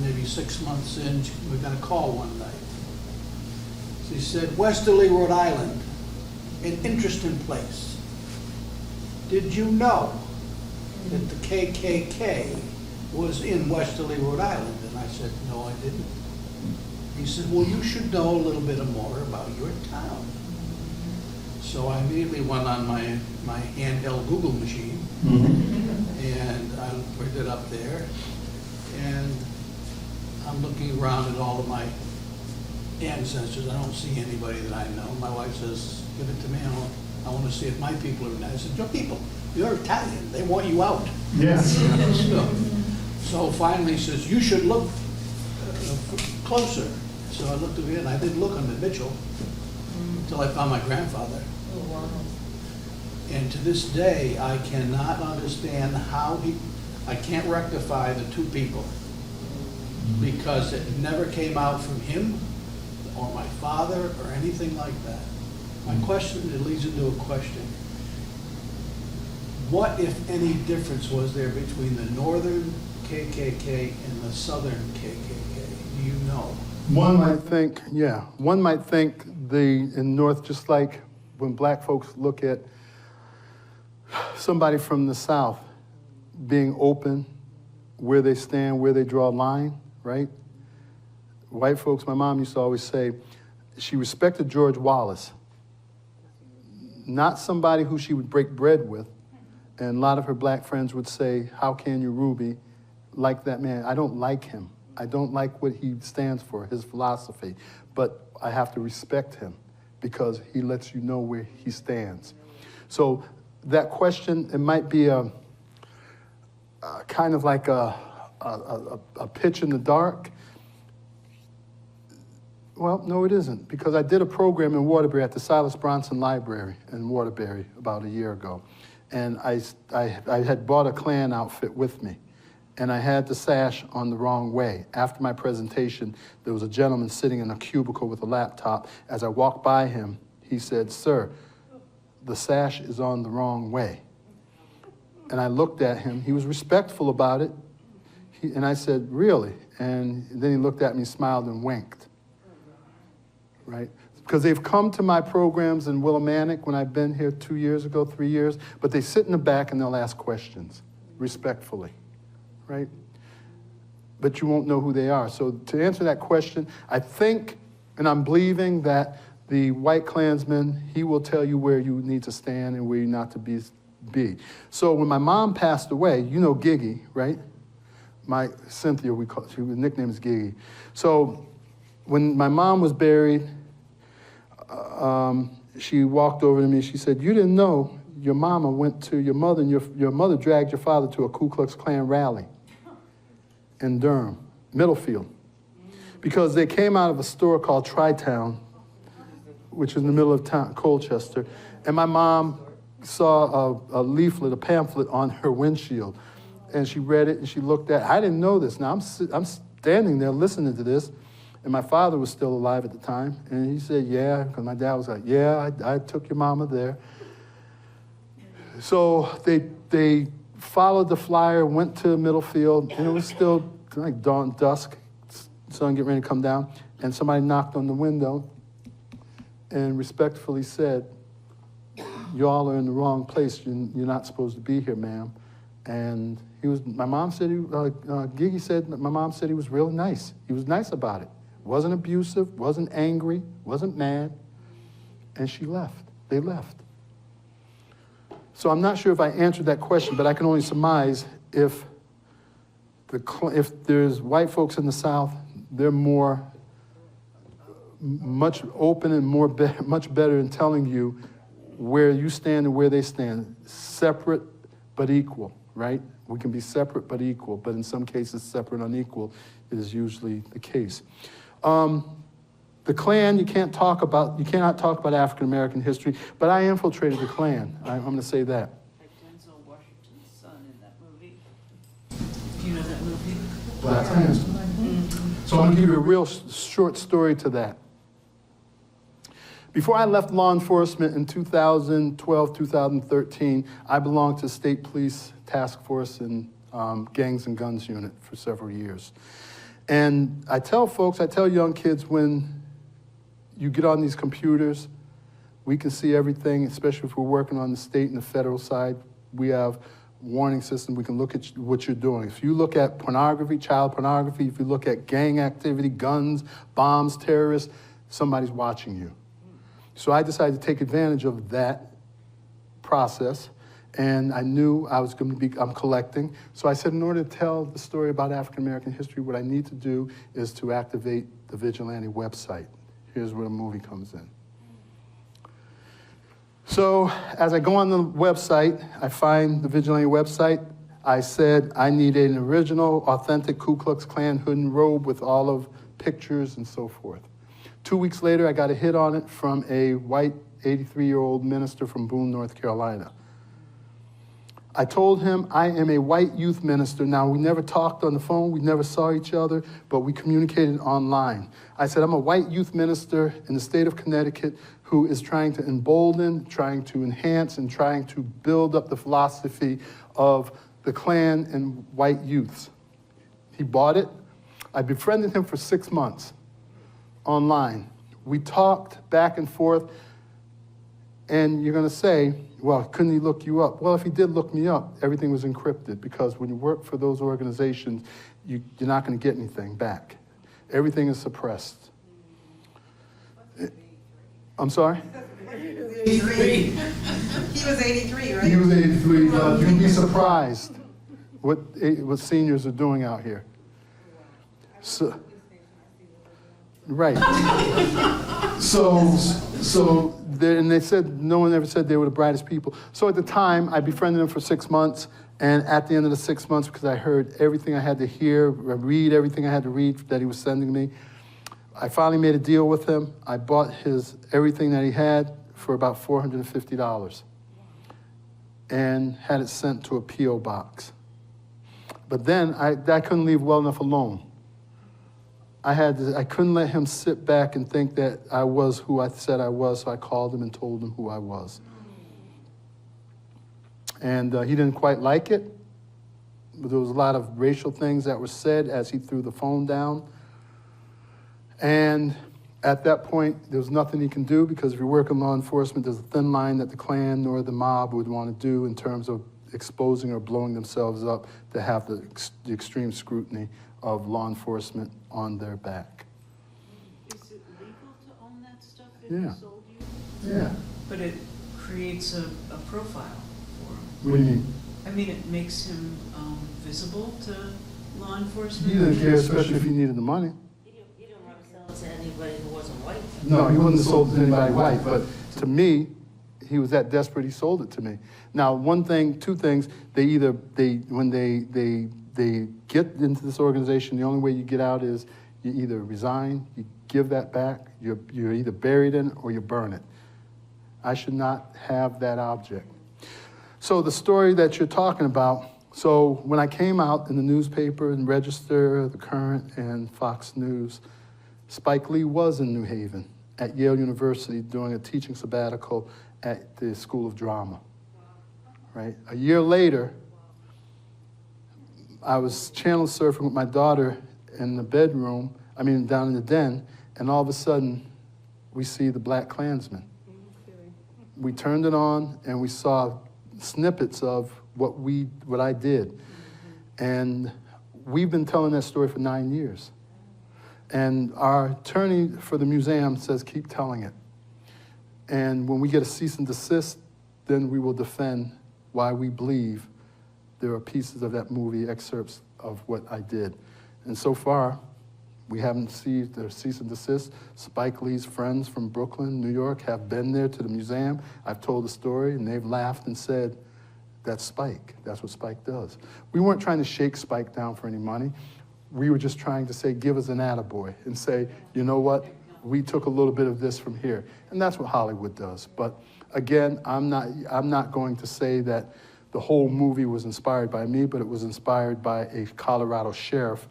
[SPEAKER 9] maybe 6 months in, we got a call one night. She said, Westerly, Rhode Island. an interesting place. Did you know that the KKK was in Westerly, Rhode Island? And I said, no, I didn't. He said, well, you should know a little bit more about your town. So I immediately went on my handheld Google machine, and I put it up there, and I'm looking around at all of my ancestors. I don't see anybody that I know. My wife says, give it to me. I want to see if my people are in that. I said, your people, you're Italian. They want you out.
[SPEAKER 3] Yes.
[SPEAKER 9] So finally he says, you should look closer. So I looked over here, and I didn't look under Mitchell until I found my grandfather.
[SPEAKER 8] Oh, wow.
[SPEAKER 9] And to this day, I cannot understand how I can't rectify the two people, because it never came out from him or my father or anything like that. My question, it leads into a question. What, if any, difference was there between the northern KKK and the southern KKK? Do you know?
[SPEAKER 1] One might think, in North, just like when black folks look at somebody from the South being open, where they stand, where they draw a line, right? White folks, my mom used to always say, she respected George Wallace, not somebody who she would break bread with. And a lot of her black friends would say, how can you, Ruby, like that man? I don't like him. I don't like what he stands for, his philosophy, but I have to respect him because he lets you know where he stands. So that question, it might be a kind of like a pitch in the dark. Well, no, it isn't, because I did a program in Waterbury at the Silas Bronson Library in Waterbury about a year ago. And I had bought a Klan outfit with me, and I had the sash on the wrong way. After my presentation, there was a gentleman sitting in a cubicle with a laptop. As I walked by him, he said, sir, the sash is on the wrong way. And I looked at him. He was respectful about it. And I said, really? And then he looked at me, smiled, and winked. Right? Because they've come to my programs in Willimantic when I've been here 2 years ago, 3 years, but they sit in the back and they'll ask questions, respectfully, right? But you won't know who they are. So to answer that question, I think, and I'm believing that the white Klansman, he will tell you where you need to stand and where you're not to be. So when my mom passed away, you know Giggy, right? Cynthia, her nickname is Giggy. So when my mom was buried, she walked over to me. She said, you didn't know your mama went to your mother, and your mother dragged your father to a Ku Klux Klan rally in Durham, Middlefield, because they came out of a store called Tri-Town, which is in the middle of town, Colchester, and my mom saw a leaflet, a pamphlet on her windshield, and she read it and she looked at it. I didn't know this. Now I'm standing there listening to this. And my father was still alive at the time. And he said, yeah, because my dad was like, yeah, I took your mama there. So they followed the flyer, went to Middlefield, and it was still like dusk, sun getting ready to come down. And somebody knocked on the window and respectfully said, y'all are in the wrong place. You're not supposed to be here, ma'am. And my mom said, Giggy said, my mom said he was really nice. He was nice about it. Wasn't abusive, wasn't angry, wasn't mad, and she left. They left. So I'm not sure if I answered that question, but I can only surmise if there's white folks in the South, they're much open and much better in telling you where you stand and where they stand. Separate but equal, right? We can be separate but equal, but in some cases, separate and unequal is usually the case. The Klan, you cannot talk about African-American history, but I infiltrated the Klan. I'm going to say that.
[SPEAKER 4] Like Denzel Washington's son in that movie. Do you know that movie?
[SPEAKER 1] Black Klansman. So I'm going to give you a real short story to that. Before I left law enforcement in 2012, 2013, I belonged to State Police Task Force and Gangs and Guns Unit for several years. And I tell young kids, when you get on these computers, We can see everything, especially if we're working on the state and the federal side. We have warning system. We can look at what you're doing. If you look at pornography, child pornography, if you look at gang activity, guns, bombs, terrorists, somebody's watching you. So I decided to take advantage of that process, and I knew I was going to be, I'm collecting. So I said, in order to tell the story about African American history, what I need to do is to activate the Vigilante website. Here's where the movie comes in. So as I go on the website, I find the Vigilante website. I said, I need an original, authentic Ku Klux Klan hood and robe with all of pictures and so forth. 2 weeks later, I got a hit on it from a white 83-year-old minister from Boone, North Carolina. I told him I am a white youth minister. Now, we never talked on the phone, we never saw each other, but we communicated online. I said, I'm a white youth minister in the state of Connecticut who is trying to embolden, trying to enhance, and trying to build up the philosophy of the Klan and white youths. He bought it. I befriended him for 6 months online. We talked back and forth, and you're gonna say, well, couldn't he look you up? Well, if he did look me up, everything was encrypted, because when you work for those organizations, you're not gonna get anything back. Everything is suppressed. I'm sorry?
[SPEAKER 5] He was 83, right?
[SPEAKER 1] He was 83. You'd be surprised what seniors are doing out here. So, right. And they said, no one ever said they were the brightest people. So at the time, I befriended them for 6 months, and at the end of the 6 months, because I heard everything I had to hear, read everything I had to read that he was sending me, I finally made a deal with him. I bought everything that he had for about $450 and had it sent to a P.O. box. But then I couldn't leave well enough alone. I couldn't let him sit back and think that I was who I said I was, so I called him and told him who I was. And he didn't quite like it, but there was a lot of racial things that were said as he threw the phone down. And at that point, there was nothing he can do, because if you work in law enforcement, there's a thin line that the Klan nor the mob would want to do in terms of exposing or blowing themselves up to have the extreme scrutiny of law enforcement on their back.
[SPEAKER 4] Is it legal to own that stuff if
[SPEAKER 1] Yeah.
[SPEAKER 4] it's sold you?
[SPEAKER 1] Yeah.
[SPEAKER 4] But it creates a profile for him.
[SPEAKER 1] What do you mean?
[SPEAKER 4] I mean, it makes him visible to law enforcement.
[SPEAKER 1] He didn't care, especially if he needed the money.
[SPEAKER 8] You don't want to sell it to anybody who wasn't white.
[SPEAKER 1] No, he wouldn't have sold it to anybody white, but to me, he was that desperate, he sold it to me. Now, two things, when they get into this organization, the only way you get out is you either resign, you give that back, you're either buried in it or you burn it. I should not have that object. So the story that you're talking about, so when I came out in the newspaper and Register, the Current, and Fox News, Spike Lee was in New Haven at Yale University doing a teaching sabbatical at the School of Drama, right? A year later, I was channel surfing with my daughter in the bedroom, down in the den, and all of a sudden, we see the Black Klansman. We turned it on, and we saw snippets of what I did. And we've been telling that story for 9 years. And our attorney for the museum says, keep telling it. And when we get a cease and desist, then we will defend why we believe there are pieces of that movie, excerpts of what I did. And so far, we haven't received a cease and desist. Spike Lee's friends from Brooklyn, New York, have been there to the museum. I've told the story, and they've laughed and said, that's Spike. That's what Spike does. We weren't trying to shake Spike down for any money. We were just trying to say, give us an attaboy, and say, you know what? We took a little bit of this from here. And that's what Hollywood does. But again, I'm not going to say that the whole movie was inspired by me, but it was inspired by a Colorado sheriff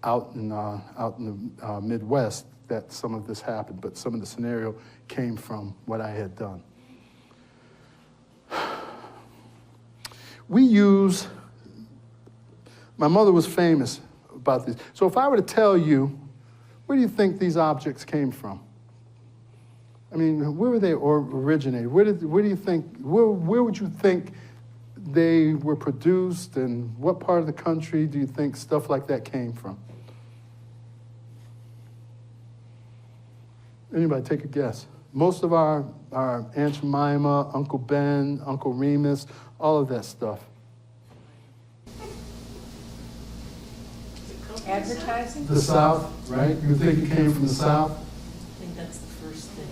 [SPEAKER 1] out in the Midwest that some of this happened, but some of the scenario came from what I had done. My mother was famous about this. So if I were to tell you, where do you think these objects came from? I mean, where were they originated? Where do you think, where would you think they were produced, and what part of the country do you think stuff like that came from? Anybody take a guess? Most of our Aunt Jemima, Uncle Ben, Uncle Remus, all of that stuff.
[SPEAKER 7] Advertising?
[SPEAKER 1] The South, right? You think it came from the South?
[SPEAKER 8] I think that's the first thing.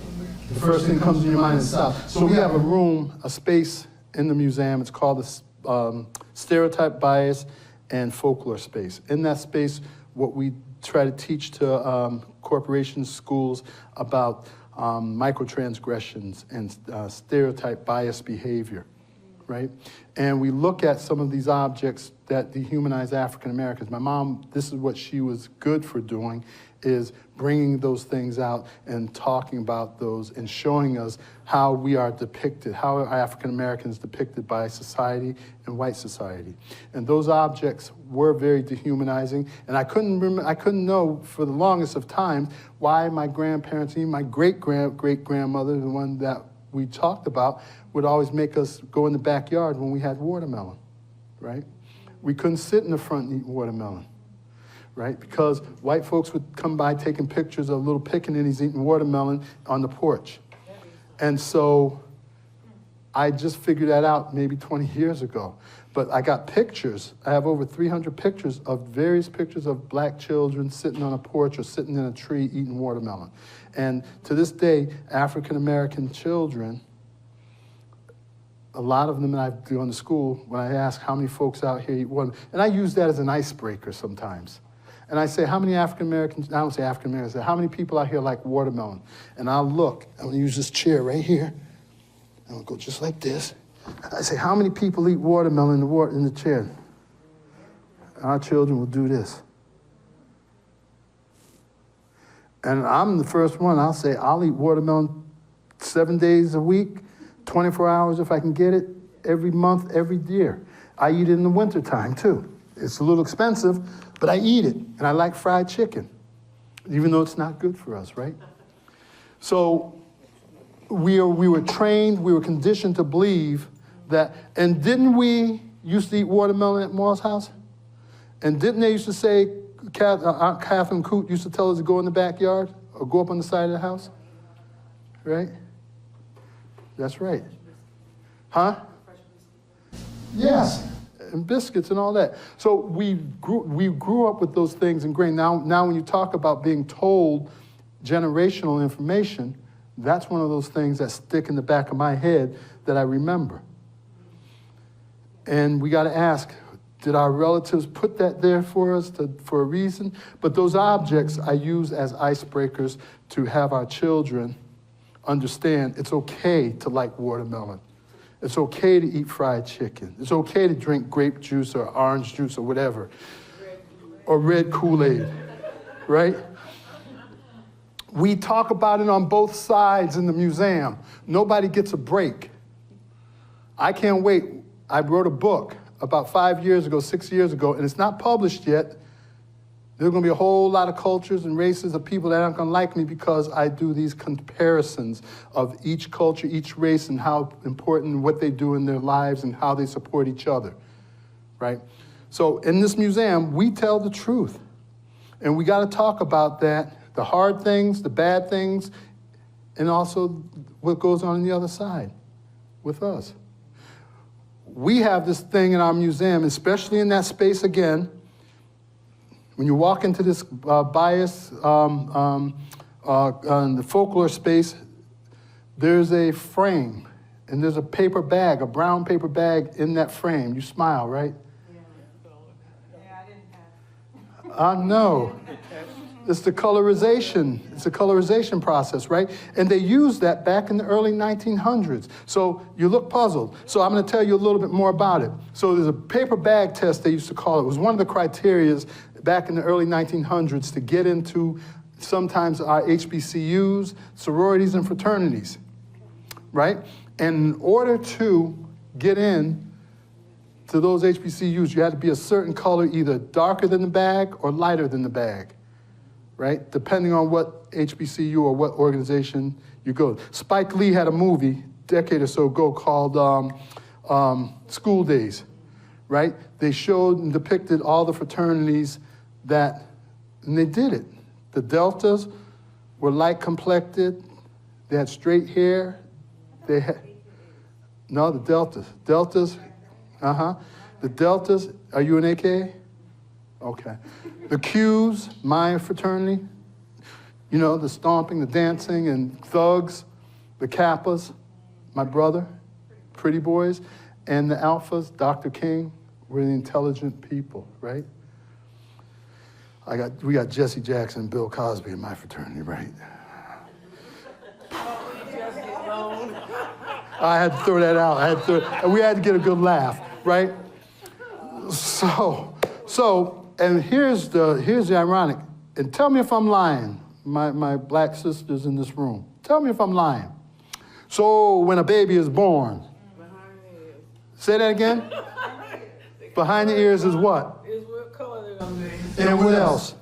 [SPEAKER 1] The first thing that comes to your mind is South. So we have a room, a space in the museum. It's called the Stereotype, Bias, and Folklore Space. In that space, what we try to teach to corporations, schools about microtransgressions and stereotype bias behavior, right? And we look at some of these objects that dehumanize African Americans. My mom, this is what she was good for doing, is bringing those things out and talking about those and showing us how we are depicted, how are African Americans depicted by society and white society. And those objects were very dehumanizing, and I couldn't know for the longest of times why my grandparents, even my great-grandmother, the one that we talked about, would always make us go in the backyard when we had watermelon, right? We couldn't sit in the front and eat watermelon, right? Because white folks would come by taking pictures of little pickaninnies eating watermelon on the porch. And so I just figured that out maybe 20 years ago. But I got pictures. I have over 300 pictures of various pictures of black children sitting on a porch or sitting in a tree eating watermelon. And to this day, African American children, a lot of them that I do in the school, when I ask how many folks out here eat watermelon, and I use that as an icebreaker sometimes. And I say, how many African Americans, I don't say African Americans, I say, how many people out here like watermelon? And I'll look, I'm gonna use this chair right here. I'm gonna go just like this. I say, how many people eat watermelon in the chair? Our children will do this. And I'm the first one, I'll say, I'll eat watermelon 7 days a week, 24 hours if I can get it, every month, every year. I eat it in the wintertime too. It's a little expensive, but I eat it, and I like fried chicken, even though it's not good for us, right? So we were trained, we were conditioned to believe that, and didn't we used to eat watermelon at Ma's house? And didn't they used to say, Aunt Catherine Coote used to tell us to go in the backyard or go up on the side of the house, right? That's right. Huh? Yes, and biscuits and all that. So we grew up with those things ingrained. Now when you talk about being told generational information, that's one of those things that stick in the back of my head that I remember. And we got to ask, did our relatives put that there for us for a reason? But those objects I use as icebreakers to have our children understand it's okay to like watermelon. It's okay to eat fried chicken. It's okay to drink grape juice or orange juice or whatever. Or red Kool-Aid, right? We talk about it on both sides in the museum. Nobody gets a break. I can't wait. I wrote a book about 5 years ago, 6 years ago, and it's not published yet. There's gonna be a whole lot of cultures and races of people that aren't gonna like me because I do these comparisons of each culture, each race, and how important what they do in their lives and how they support each other, right? So in this museum, we tell the truth. And we gotta talk about that, the hard things, the bad things, and also what goes on the other side with us. We have this thing in our museum, especially in that space again. When you walk into this bias, the folklore space, there's a frame, and there's a paper bag, a brown paper bag in that frame. You smile, right?
[SPEAKER 5] Yeah, I didn't have.
[SPEAKER 1] I know. It's the colorization. It's a colorization process, right? And they used that back in the early 1900s. So you look puzzled. So I'm going to tell you a little bit more about it. So there's a paper bag test, they used to call it. It was one of the criteria back in the early 1900s to get into sometimes our HBCUs, sororities, and fraternities, right? And in order to get in to those HBCUs, you had to be a certain color, either darker than the bag or lighter than the bag. right? Depending on what HBCU or what organization you go. Spike Lee had a movie a decade or so ago called School Days, right? They showed and depicted all the fraternities and they did it. The Deltas were light complected, they had straight hair, no, the Deltas. The Deltas, are you an AK? Okay. The Qs, my fraternity, you know, the stomping, the dancing, and thugs, the Kappas, my brother, pretty boys, and the Alphas, Dr. King, were the intelligent people, right? We got Jesse Jackson and Bill Cosby in my fraternity, right? I had to throw that out. And we had to get a good laugh, right? And here's the ironic. And tell me if I'm lying, my black sisters in this room. Tell me if I'm lying. So when a baby is born, say that again? Behind the ears is what?
[SPEAKER 6] Is what color they're gonna be.
[SPEAKER 1] And what else?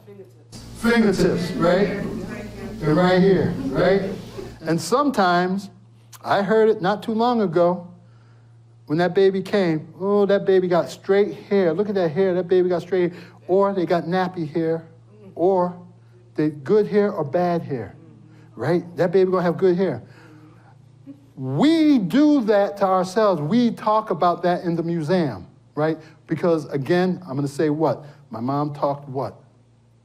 [SPEAKER 1] Fingertips, right? They're right here, right? And sometimes, I heard it not too long ago, when that baby came, oh, that baby got straight hair. Look at that hair, that baby got straight hair. Or they got nappy hair, or they good hair or bad hair, right? That baby gonna have good hair. We do that to ourselves. We talk about that in the museum, right? Because again, I'm gonna say what? My mom talked what?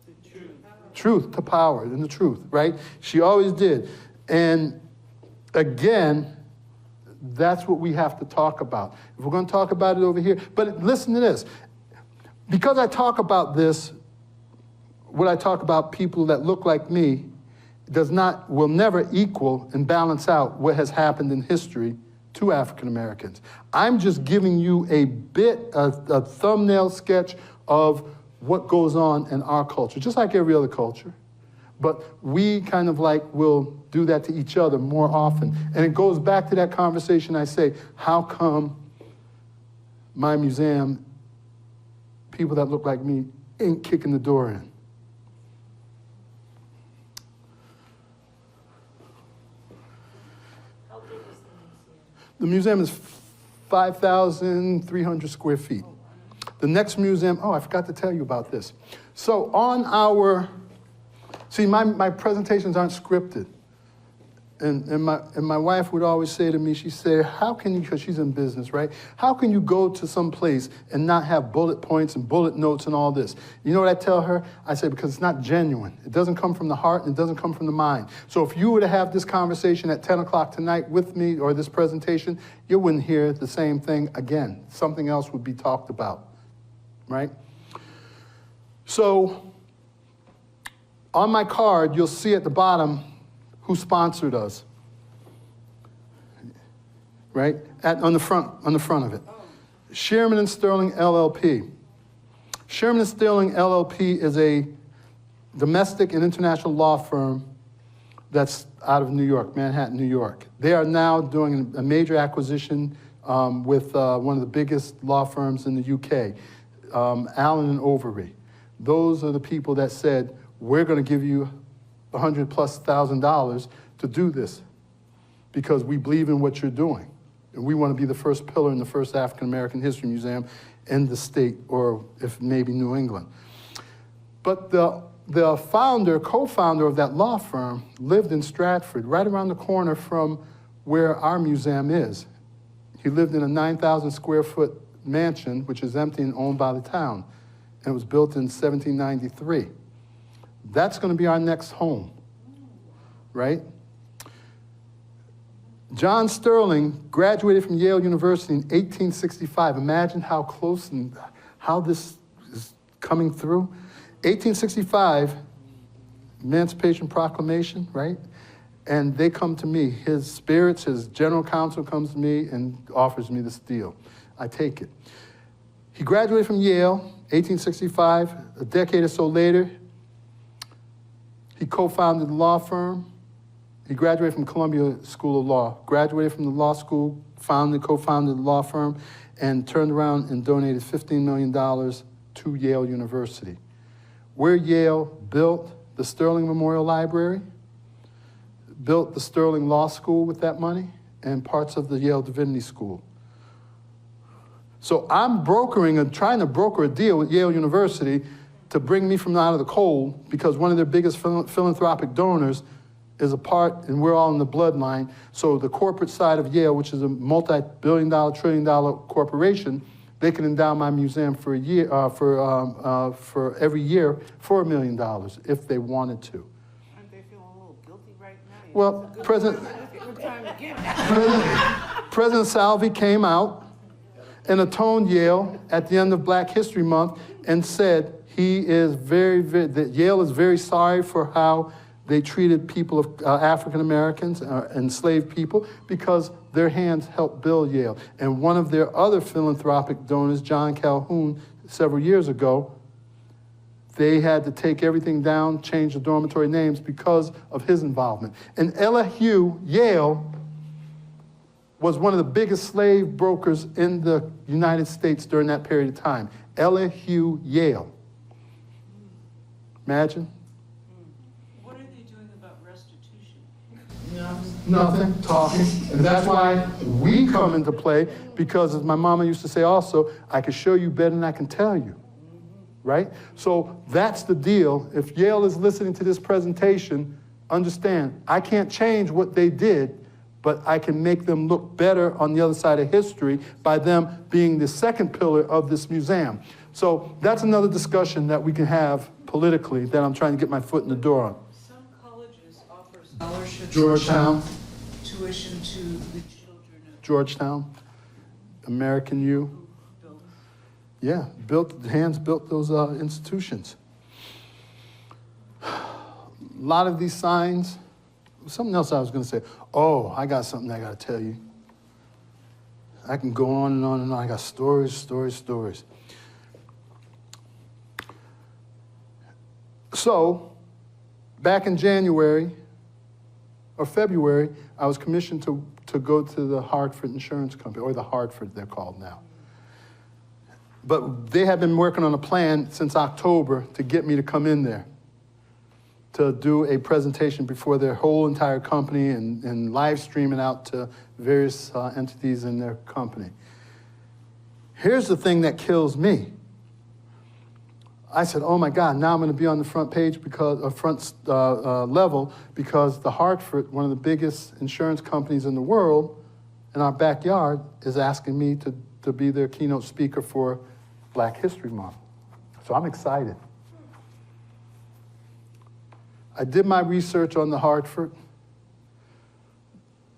[SPEAKER 1] The truth. Truth to power and the truth, right? She always did. And again, that's what we have to talk about. If we're gonna talk about it over here, but listen to this. Because I talk about this, what I talk about people that look like me, will never equal and balance out what has happened in history to African Americans. I'm just giving you a thumbnail sketch of what goes on in our culture, just like every other culture. But we kind of like will do that to each other more often. And it goes back to that conversation I say, how come my museum, people that look like me, ain't kicking the door in?
[SPEAKER 7] How big is the museum?
[SPEAKER 1] The museum is 5,300 square feet. The next museum, I forgot to tell you about this. So on my presentations aren't scripted. And my wife would always say to me, she'd say, how can you, because she's in business, right? How can you go to some place and not have bullet points and bullet notes and all this? You know what I tell her? I say, because it's not genuine. It doesn't come from the heart and it doesn't come from the mind. So if you were to have this conversation at 10 o'clock tonight with me or this presentation, you wouldn't hear the same thing again. Something else would be talked about, right? So on my card, you'll see at the bottom who sponsored us, right? On the front of it. Sherman and Sterling LLP. Sherman and Sterling LLP is a domestic and international law firm that's out of New York, Manhattan, New York. They are now doing a major acquisition with one of the biggest law firms in the UK, Allen and Overy. Those are the people that said, we're gonna give you $100,000+ to do this because we believe in what you're doing. And we want to be the first pillar in the first African American History Museum in the state, or if maybe New England. But the founder, co-founder of that law firm lived in Stratford, right around the corner from where our museum is. He lived in a 9,000 square foot mansion, which is empty and owned by the town. And it was built in 1793. That's going to be our next home, right? John Sterling graduated from Yale University in 1865. Imagine how close and how this is coming through. 1865, Emancipation Proclamation, right? And they come to me. His spirits, his general counsel comes to me and offers me this deal. I take it. He graduated from Yale, 1865. A decade or so later, he co-founded the law firm. He graduated from Columbia School of Law, graduated from the law school, co-founded the law firm, and turned around and donated $15 million to Yale University. Where Yale built, the Sterling Memorial Library, built the Sterling Law School with that money, and parts of the Yale Divinity School. So I'm brokering and trying to broker a deal with Yale University to bring me from out of the cold, because one of their biggest philanthropic donors is a part, and we're all in the bloodline. So the corporate side of Yale, which is a multi-billion-dollar, trillion-dollar corporation, they can endow my museum for a year, for every year for $1 million if they wanted to.
[SPEAKER 6] Aren't they feeling a little guilty right now?
[SPEAKER 1] Well, President Salvi came out and atoned Yale at the end of Black History Month and said he is that Yale is very sorry for how they treated people of African Americans, enslaved people, because their hands helped build Yale. And one of their other philanthropic donors, John Calhoun, several years ago, they had to take everything down, change the dormitory names because of his involvement. And LSU, Yale, was one of the biggest slave brokers in the United States during that period of time. LSU, Yale. Imagine.
[SPEAKER 4] What are they doing about restitution?
[SPEAKER 1] Nothing, talking. And that's why we come into play, because as my mama used to say also, I can show you better than I can tell you. Right? So that's the deal. If Yale is listening to this presentation, understand, I can't change what they did, but I can make them look better on the other side of history by them being the second pillar of this museum. So that's another discussion that we can have politically that I'm trying to get my foot in the door on.
[SPEAKER 4] Some colleges offer scholarships.
[SPEAKER 1] Georgetown.
[SPEAKER 4] Tuition to the children of.
[SPEAKER 1] Georgetown, American U. Yeah, hands built those institutions. A lot of these signs, something else I was going to say. Oh, I got something I got to tell you. I can go on and on and on. I got stories, stories, stories. So, back in January or February, I was commissioned to go to the Hartford Insurance Company, or the Hartford they're called now. But they have been working on a plan since October to get me to come in there to do a presentation before their whole entire company and live stream it out to various entities in their company. Here's the thing that kills me. I said, oh my God, now I'm going to be on the front page level because the Hartford, one of the biggest insurance companies in the world, in our backyard, is asking me to be their keynote speaker for Black History Month. So I'm excited. I did my research on the Hartford.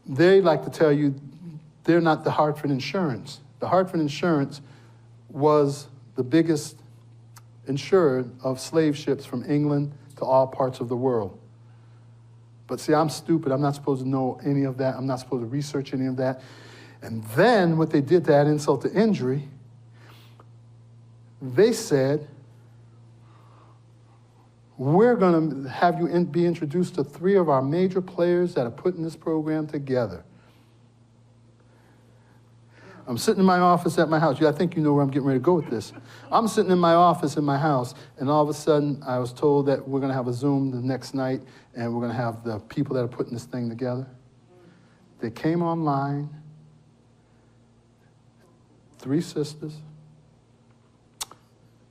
[SPEAKER 1] They like to tell you they're not the Hartford Insurance. The Hartford Insurance was the biggest insurer of slave ships from England to all parts of the world. But see, I'm stupid. I'm not supposed to know any of that. I'm not supposed to research any of that. And then what they did to add insult to injury, they said, we're going to have you be introduced to 3 of our major players that are putting this program together. I'm sitting in my office at my house. I think you know where I'm getting ready to go with this. I'm sitting in my office in my house, and all of a sudden I was told that we're going to have a Zoom the next night, and we're going to have the people that are putting this thing together. They came online, 3 sisters,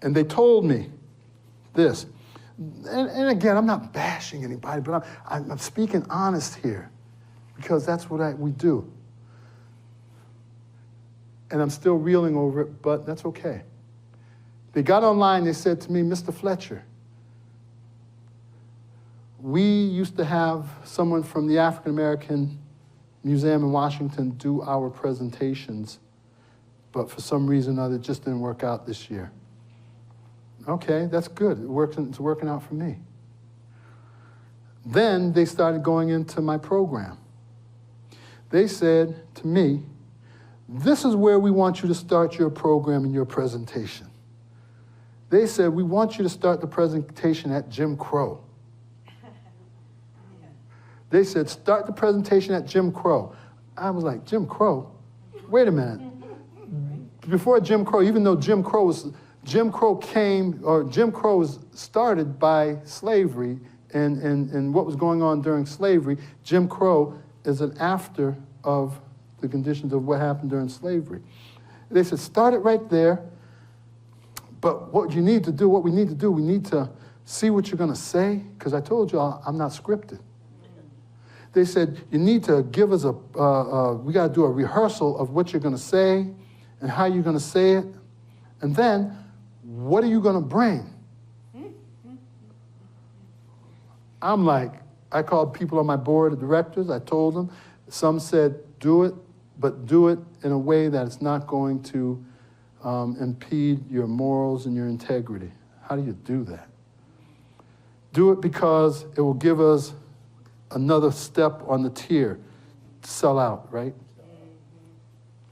[SPEAKER 1] and they told me this. And again, I'm not bashing anybody, but I'm speaking honest here, because that's what we do. And I'm still reeling over it, but that's okay. They got online, they said to me, Mr. Fletcher, we used to have someone from the African American Museum in Washington do our presentations, but for some reason or other, it just didn't work out this year. Okay, that's good. It's working out for me. Then they started going into my program. They said to me, this is where we want you to start your program and your presentation. They said, we want you to start the presentation at Jim Crow. They said, start the presentation at Jim Crow. I was like, Jim Crow? Wait a minute. Before Jim Crow, even though Jim Crow was started by slavery and what was going on during slavery. Jim Crow is an after of the conditions of what happened during slavery. They said, start it right there, but what you need to do, what we need to do, we need to see what you're gonna say, because I told you I'm not scripted. They said, you need to give us we gotta do a rehearsal of what you're gonna say and how you're gonna say it, and then, what are you gonna bring? I'm like, I called people on my board of directors, I told them, some said, do it, but do it in a way that it's not going to impede your morals and your integrity. How do you do that? Do it because it will give us another step on the tier to sell out, right?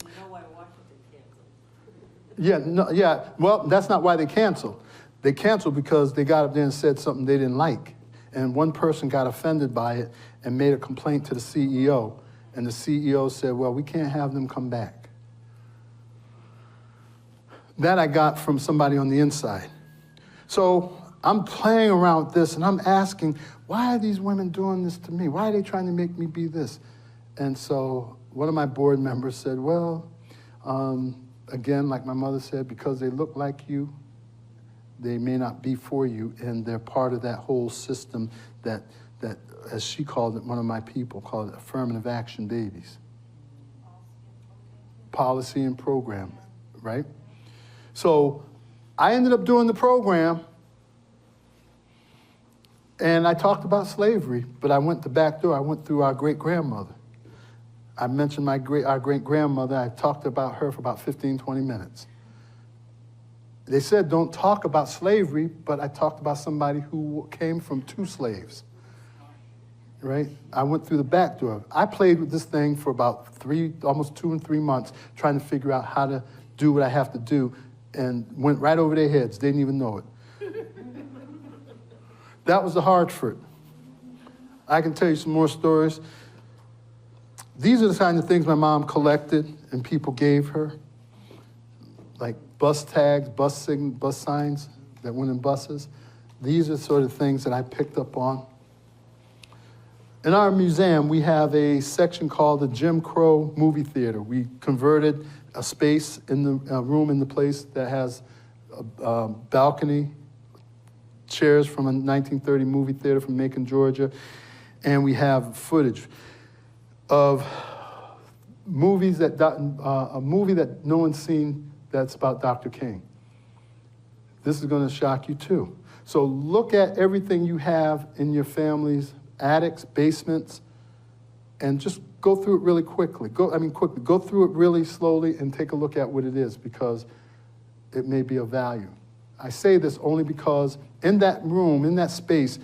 [SPEAKER 7] You know why Washington canceled?
[SPEAKER 1] Yeah, no, yeah, well, that's not why they canceled. They canceled because they got up there and said something they didn't like. And one person got offended by it and made a complaint to the CEO. And the CEO said, well, we can't have them come back. That I got from somebody on the inside. So I'm playing around with this and I'm asking, why are these women doing this to me? Why are they trying to make me be this? And so one of my board members said, well, again, like my mother said, because they look like you, they may not be for you, and they're part of that whole system that, as she called it, one of my people called it affirmative action babies. Policy and program, right? So I ended up doing the program, and I talked about slavery, but I went the back door. I went through our great-grandmother. I mentioned our great-grandmother. I talked about her for about 15, 20 minutes. They said, don't talk about slavery, but I talked about somebody who came from 2 slaves, right? I went through the back door. I played with this thing for about almost 2 and 3 months, trying to figure out how to do what I have to do, and went right over their heads. They didn't even know it. That was the Hartford. I can tell you some more stories. These are the kind of things my mom collected and people gave her, like bus tags, bus signs that went in buses. These are sort of things that I picked up on. In our museum, we have a section called the Jim Crow Movie Theater. We converted a space in the room in the place that has a balcony, chairs from a 1930 movie theater from Macon, Georgia, and we have footage of movies that, a movie that no one's seen that's about Dr. King. This is going to shock you too. So look at everything you have in your family's attics, basements, and just go through it really quickly. Go through it really slowly and take a look at what it is, because it may be of value. I say this only because in that room, in that space,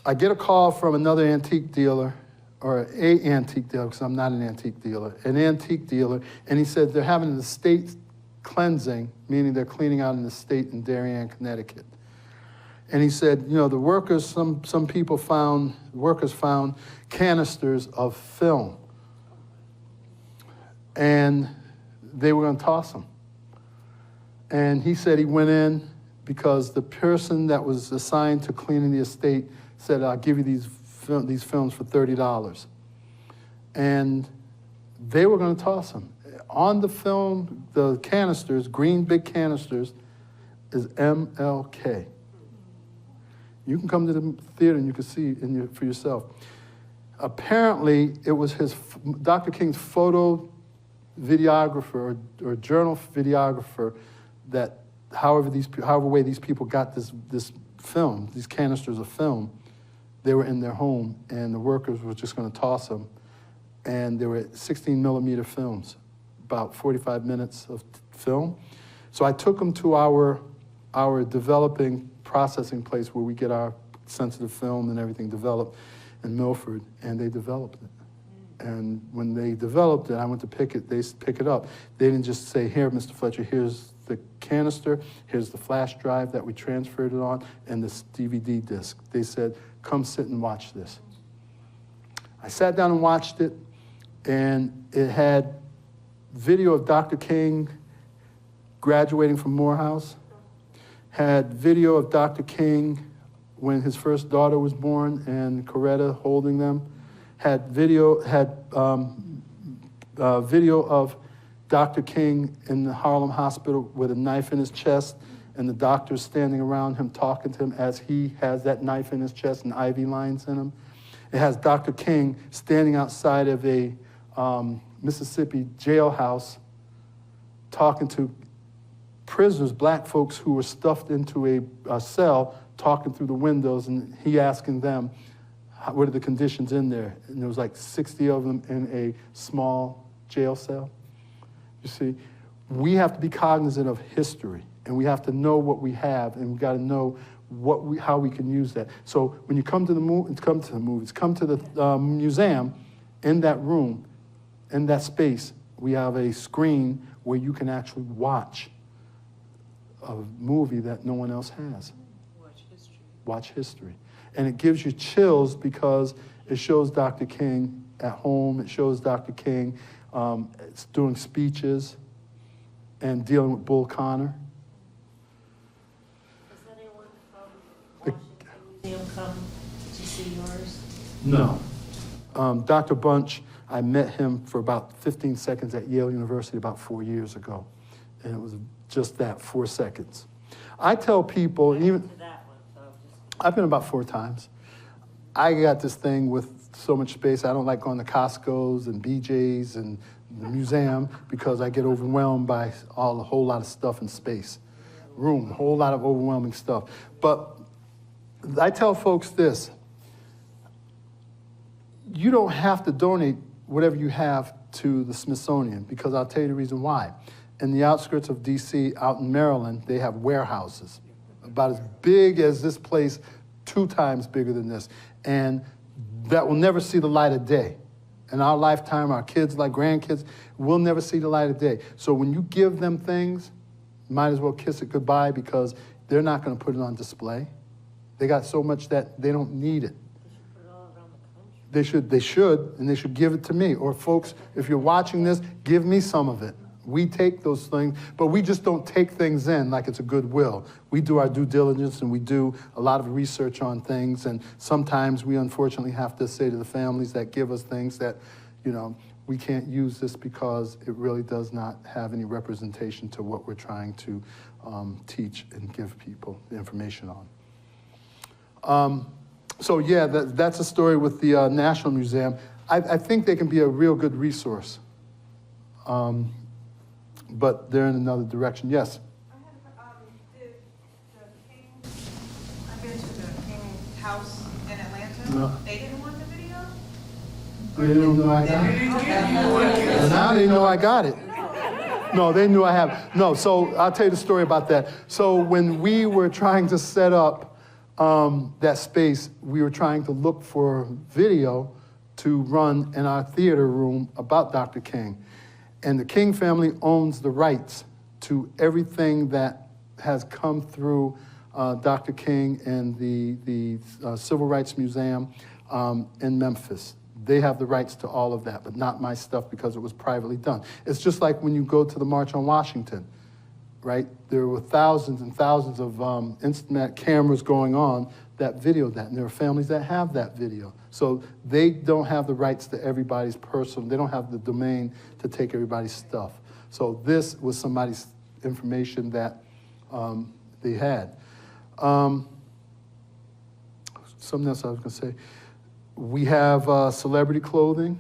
[SPEAKER 1] I get a call from another antique dealer, or an antique dealer, because I'm not an antique dealer, and he said they're having an estate cleansing, meaning they're cleaning out an estate in Darien, Connecticut. And he said, you know, the workers, some people found canisters of film, and they were going to toss them. And he said he went in because the person that was assigned to cleaning the estate said, I'll give you these films for $30. And they were going to toss them. On the film, the canisters, green big canisters, is MLK. You can come to the theater and you can see for yourself. Apparently, it was Dr. King's photo videographer or journal videographer that however way these people got this film, these canisters of film, they were in their home and the workers were just going to toss them. And they were 16 millimeter films, about 45 minutes of film. So I took them to our developing processing place where we get our sensitive film and everything developed in Milford, and they developed it. And when they developed it, I went to pick it up. They didn't just say, here, Mr. Fletcher, here's the canister, here's the flash drive that we transferred it on, and this DVD disc. They said, come sit and watch this. I sat down and watched it, and it had video of Dr. King graduating from Morehouse, had video of Dr. King when his first daughter was born and Coretta holding them, had video of Dr. King in the Harlem hospital with a knife in his chest and the doctors standing around him talking to him as he has that knife in his chest and IV lines in him. It has Dr. King standing outside of a Mississippi jailhouse talking to prisoners, black folks who were stuffed into a cell, talking through the windows, and he asking them, what are the conditions in there? And there was like 60 of them in a small jail cell. You see, we have to be cognizant of history, and we have to know what we have, and we got to know how we can use that. So when you come to the museum, in that room, in that space, we have a screen where you can actually watch a movie that no one else has. Watch history. And it gives you chills because it shows Dr. King at home. It shows Dr. King it's doing speeches and dealing with Bull Connor.
[SPEAKER 7] Does anyone from Washington Museum come to see yours?
[SPEAKER 1] No. Dr. Bunch, I met him for about 15 seconds at Yale University about 4 years ago. And it was just that, 4 seconds. I tell people, even...
[SPEAKER 7] To that one, so just...
[SPEAKER 1] I've been about 4 times. I got this thing with so much space. I don't like going to Costco's and BJ's and the museum because I get overwhelmed by a whole lot of stuff in space. Room, a whole lot of overwhelming stuff. But I tell folks this. You don't have to donate whatever you have to the Smithsonian, because I'll tell you the reason why. In the outskirts of DC, out in Maryland, they have warehouses about as big as this place, 2 times bigger than this. And that will never see the light of day. In our lifetime, our kids, like grandkids, will never see the light of day. So when you give them things, you might as well kiss it goodbye, because they're not going to put it on display. They got so much that they don't need it. They should, and they should give it to me. Or folks, if you're watching this, give me some of it. We take those things, but we just don't take things in like it's a goodwill. We do our due diligence, and we do a lot of research on things, and sometimes we unfortunately have to say to the families that give us things that, you know, we can't use this because it really does not have any representation to what we're trying to teach and give people the information on. So yeah, that's a story with the National Museum. I think they can be a real good resource. But they're in another direction. Yes?
[SPEAKER 5] I've been to the King house in Atlanta.
[SPEAKER 1] No.
[SPEAKER 5] They didn't want the video?
[SPEAKER 1] They didn't know I got it. And now they know I got it. No, they knew I have it. No, so I'll tell you the story about that. So when we were trying to set up that space, we were trying to look for video to run in our theater room about Dr. King. And the King family owns the rights to everything that has come through Dr. King and the Civil Rights Museum in Memphis. They have the rights to all of that, but not my stuff because it was privately done. It's just like when you go to the March on Washington, right? There were thousands and thousands of internet cameras going on that videoed that, and there are families that have that video. So they don't have the rights to everybody's personal, they don't have the domain to take everybody's stuff. So this was somebody's information that they had. Something else I was gonna say. We have celebrity clothing.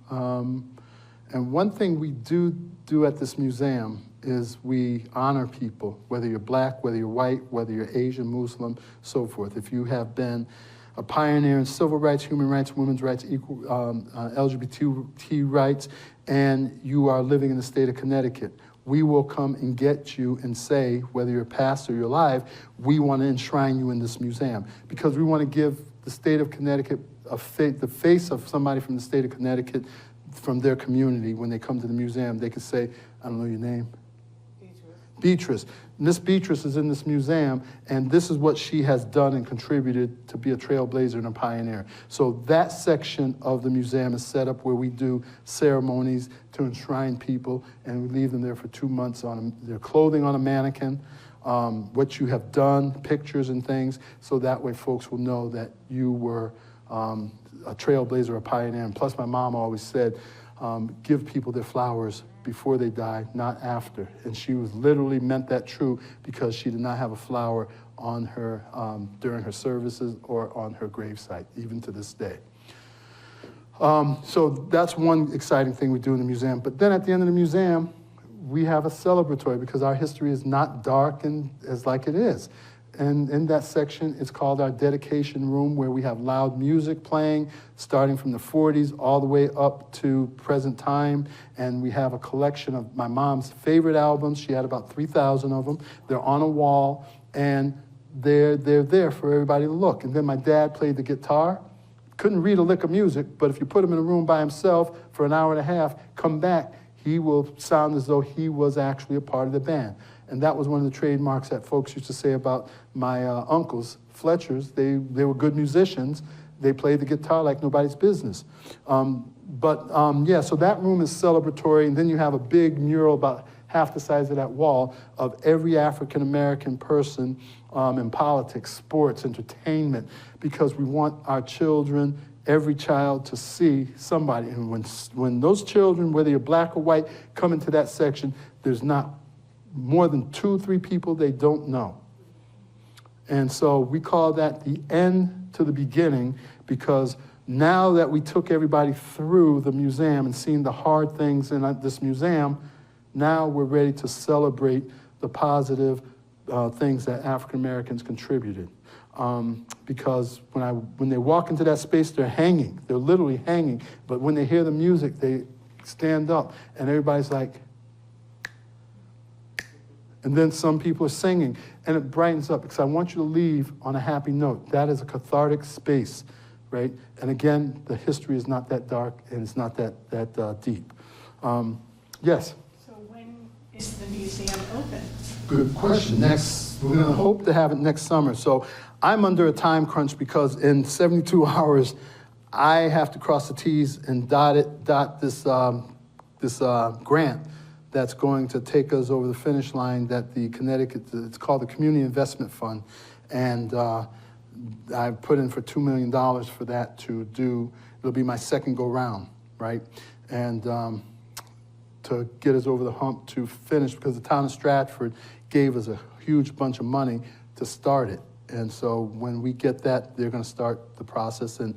[SPEAKER 1] And one thing we do at this museum is we honor people, whether you're black, whether you're white, whether you're Asian, Muslim, so forth. If you have been a pioneer in civil rights, human rights, women's rights, equal LGBT rights, and you are living in the state of Connecticut, we will come and get you and say, whether you're past or you're alive, we want to enshrine you in this museum, because we want to give the state of Connecticut the face of somebody from the state of Connecticut, from their community. When they come to the museum, they can say, I don't know your name. Beatrice. Miss Beatrice is in this museum, and this is what she has done and contributed to be a trailblazer and a pioneer. So that section of the museum is set up where we do ceremonies to enshrine people, and we leave them there for 2 months on their clothing on a mannequin, what you have done, pictures and things, so that way folks will know that you were a trailblazer, a pioneer. And plus, my mom always said, give people their flowers before they die, not after. And she was literally meant that true, because she did not have a flower on her during her services or on her gravesite, even to this day. So that's one exciting thing we do in the museum. But then at the end of the museum, we have a celebratory, because our history is not dark and as like it is. And in that section, it's called our dedication room, where we have loud music playing, starting from the 40s all the way up to present time. And we have a collection of my mom's favorite albums. She had about 3,000 of them. They're on a wall, and they're there for everybody to look. And then my dad played the guitar. Couldn't read a lick of music, but if you put him in a room by himself for an hour and a half, come back, he will sound as though he was actually a part of the band. And that was one of the trademarks that folks used to say about my uncles, Fletchers. They were good musicians. They played the guitar like nobody's business. Yeah, so that room is celebratory. And then you have a big mural about half the size of that wall of every African-American person in politics, sports, entertainment, because we want our children, every child, to see somebody. And when those children, whether you're black or white, come into that section, there's not more than 2 or 3 people they don't know. And so we call that the end to the beginning, because now that we took everybody through the museum and seen the hard things in this museum, now we're ready to celebrate the positive things that African Americans contributed. Because when they walk into that space, they're hanging. They're literally hanging. But when they hear the music, they stand up, and everybody's like, and then some people are singing, and it brightens up, because I want you to leave on a happy note. That is a cathartic space, right? And again, the history is not that dark, and it's not that deep. Yes?
[SPEAKER 10] So when is the museum open?
[SPEAKER 1] Good question. We're going to hope to have it next summer. So I'm under a time crunch, because in 72 hours, I have to cross the T's and dot this grant that's going to take us over the finish line, that the Connecticut, it's called the Community Investment Fund. And I put in for $2 million for that to do. It'll be my second go round, right? And to get us over the hump to finish, because the town of Stratford gave us a huge bunch of money to start it. And so when we get that, they're going to start the process. And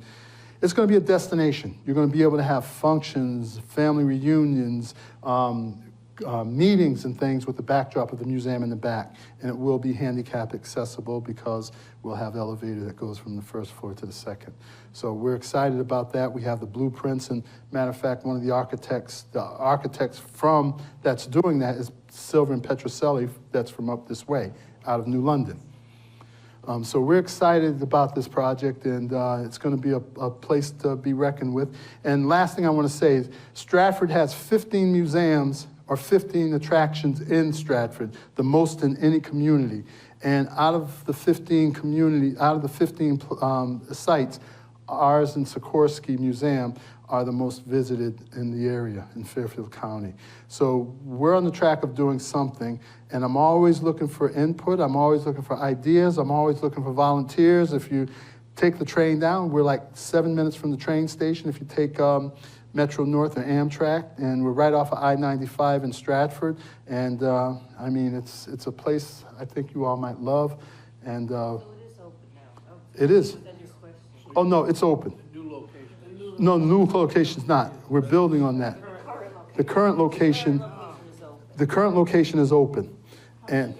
[SPEAKER 1] it's going to be a destination. You're going to be able to have functions, family reunions, meetings and things with the backdrop of the museum in the back. And it will be handicap accessible, because we'll have elevator that goes from the first floor to the second. So we're excited about that. We have the blueprints, and matter of fact, one of the architects from that's doing that is Silver and Petrocelli, that's from up this way, out of New London. So we're excited about this project, and it's going to be a place to be reckoned with. And last thing I want to say is Stratford has 15 museums or 15 attractions in Stratford, the most in any community. And out of the 15 sites, ours and Sikorsky Museum are the most visited in the area in Fairfield County. So we're on the track of doing something, and I'm always looking for input. I'm always looking for ideas. I'm always looking for volunteers. If you take the train down, we're like 7 minutes from the train station. If you take Metro North or Amtrak, and we're right off of I-95 in Stratford. And I mean, it's a place I think you all might love. And
[SPEAKER 7] So it is open now?
[SPEAKER 1] it is.
[SPEAKER 7] That your question.
[SPEAKER 1] Oh no, it's open.
[SPEAKER 9] New location.
[SPEAKER 1] No, new location's not. We're building on that. The current location is open. And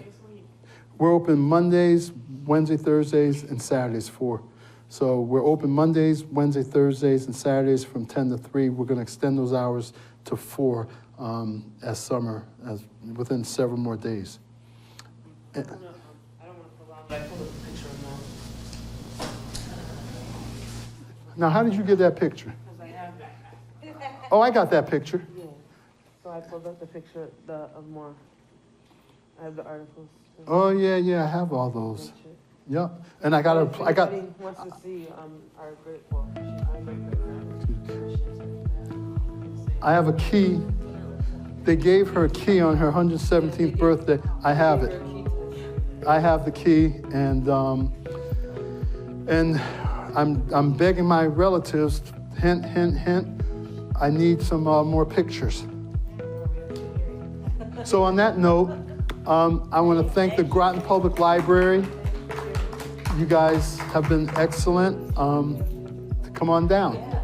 [SPEAKER 1] we're open Mondays, Wednesday, Thursdays, and Saturdays 4. So we're open Mondays, Wednesday, Thursdays, and Saturdays from 10 to 3. We're going to extend those hours to 4 as within several more days.
[SPEAKER 6] I don't want to prolong, but I pulled up a picture of mom.
[SPEAKER 1] Now, how did you get that picture?
[SPEAKER 6] Because I have that.
[SPEAKER 1] Oh, I got that picture.
[SPEAKER 6] Yeah. So I pulled up the picture of more. I have the articles.
[SPEAKER 1] Oh, yeah, I have all those. Yeah, and
[SPEAKER 6] If anybody wants to see our great, well, my great-grandmother.
[SPEAKER 1] I have a key. They gave her a key on her 117th birthday. I have it. I have the key, and I'm begging my relatives, hint, hint, hint, I need some more pictures. So on that note, I want to thank the Groton Public Library. You guys have been excellent. Come on down.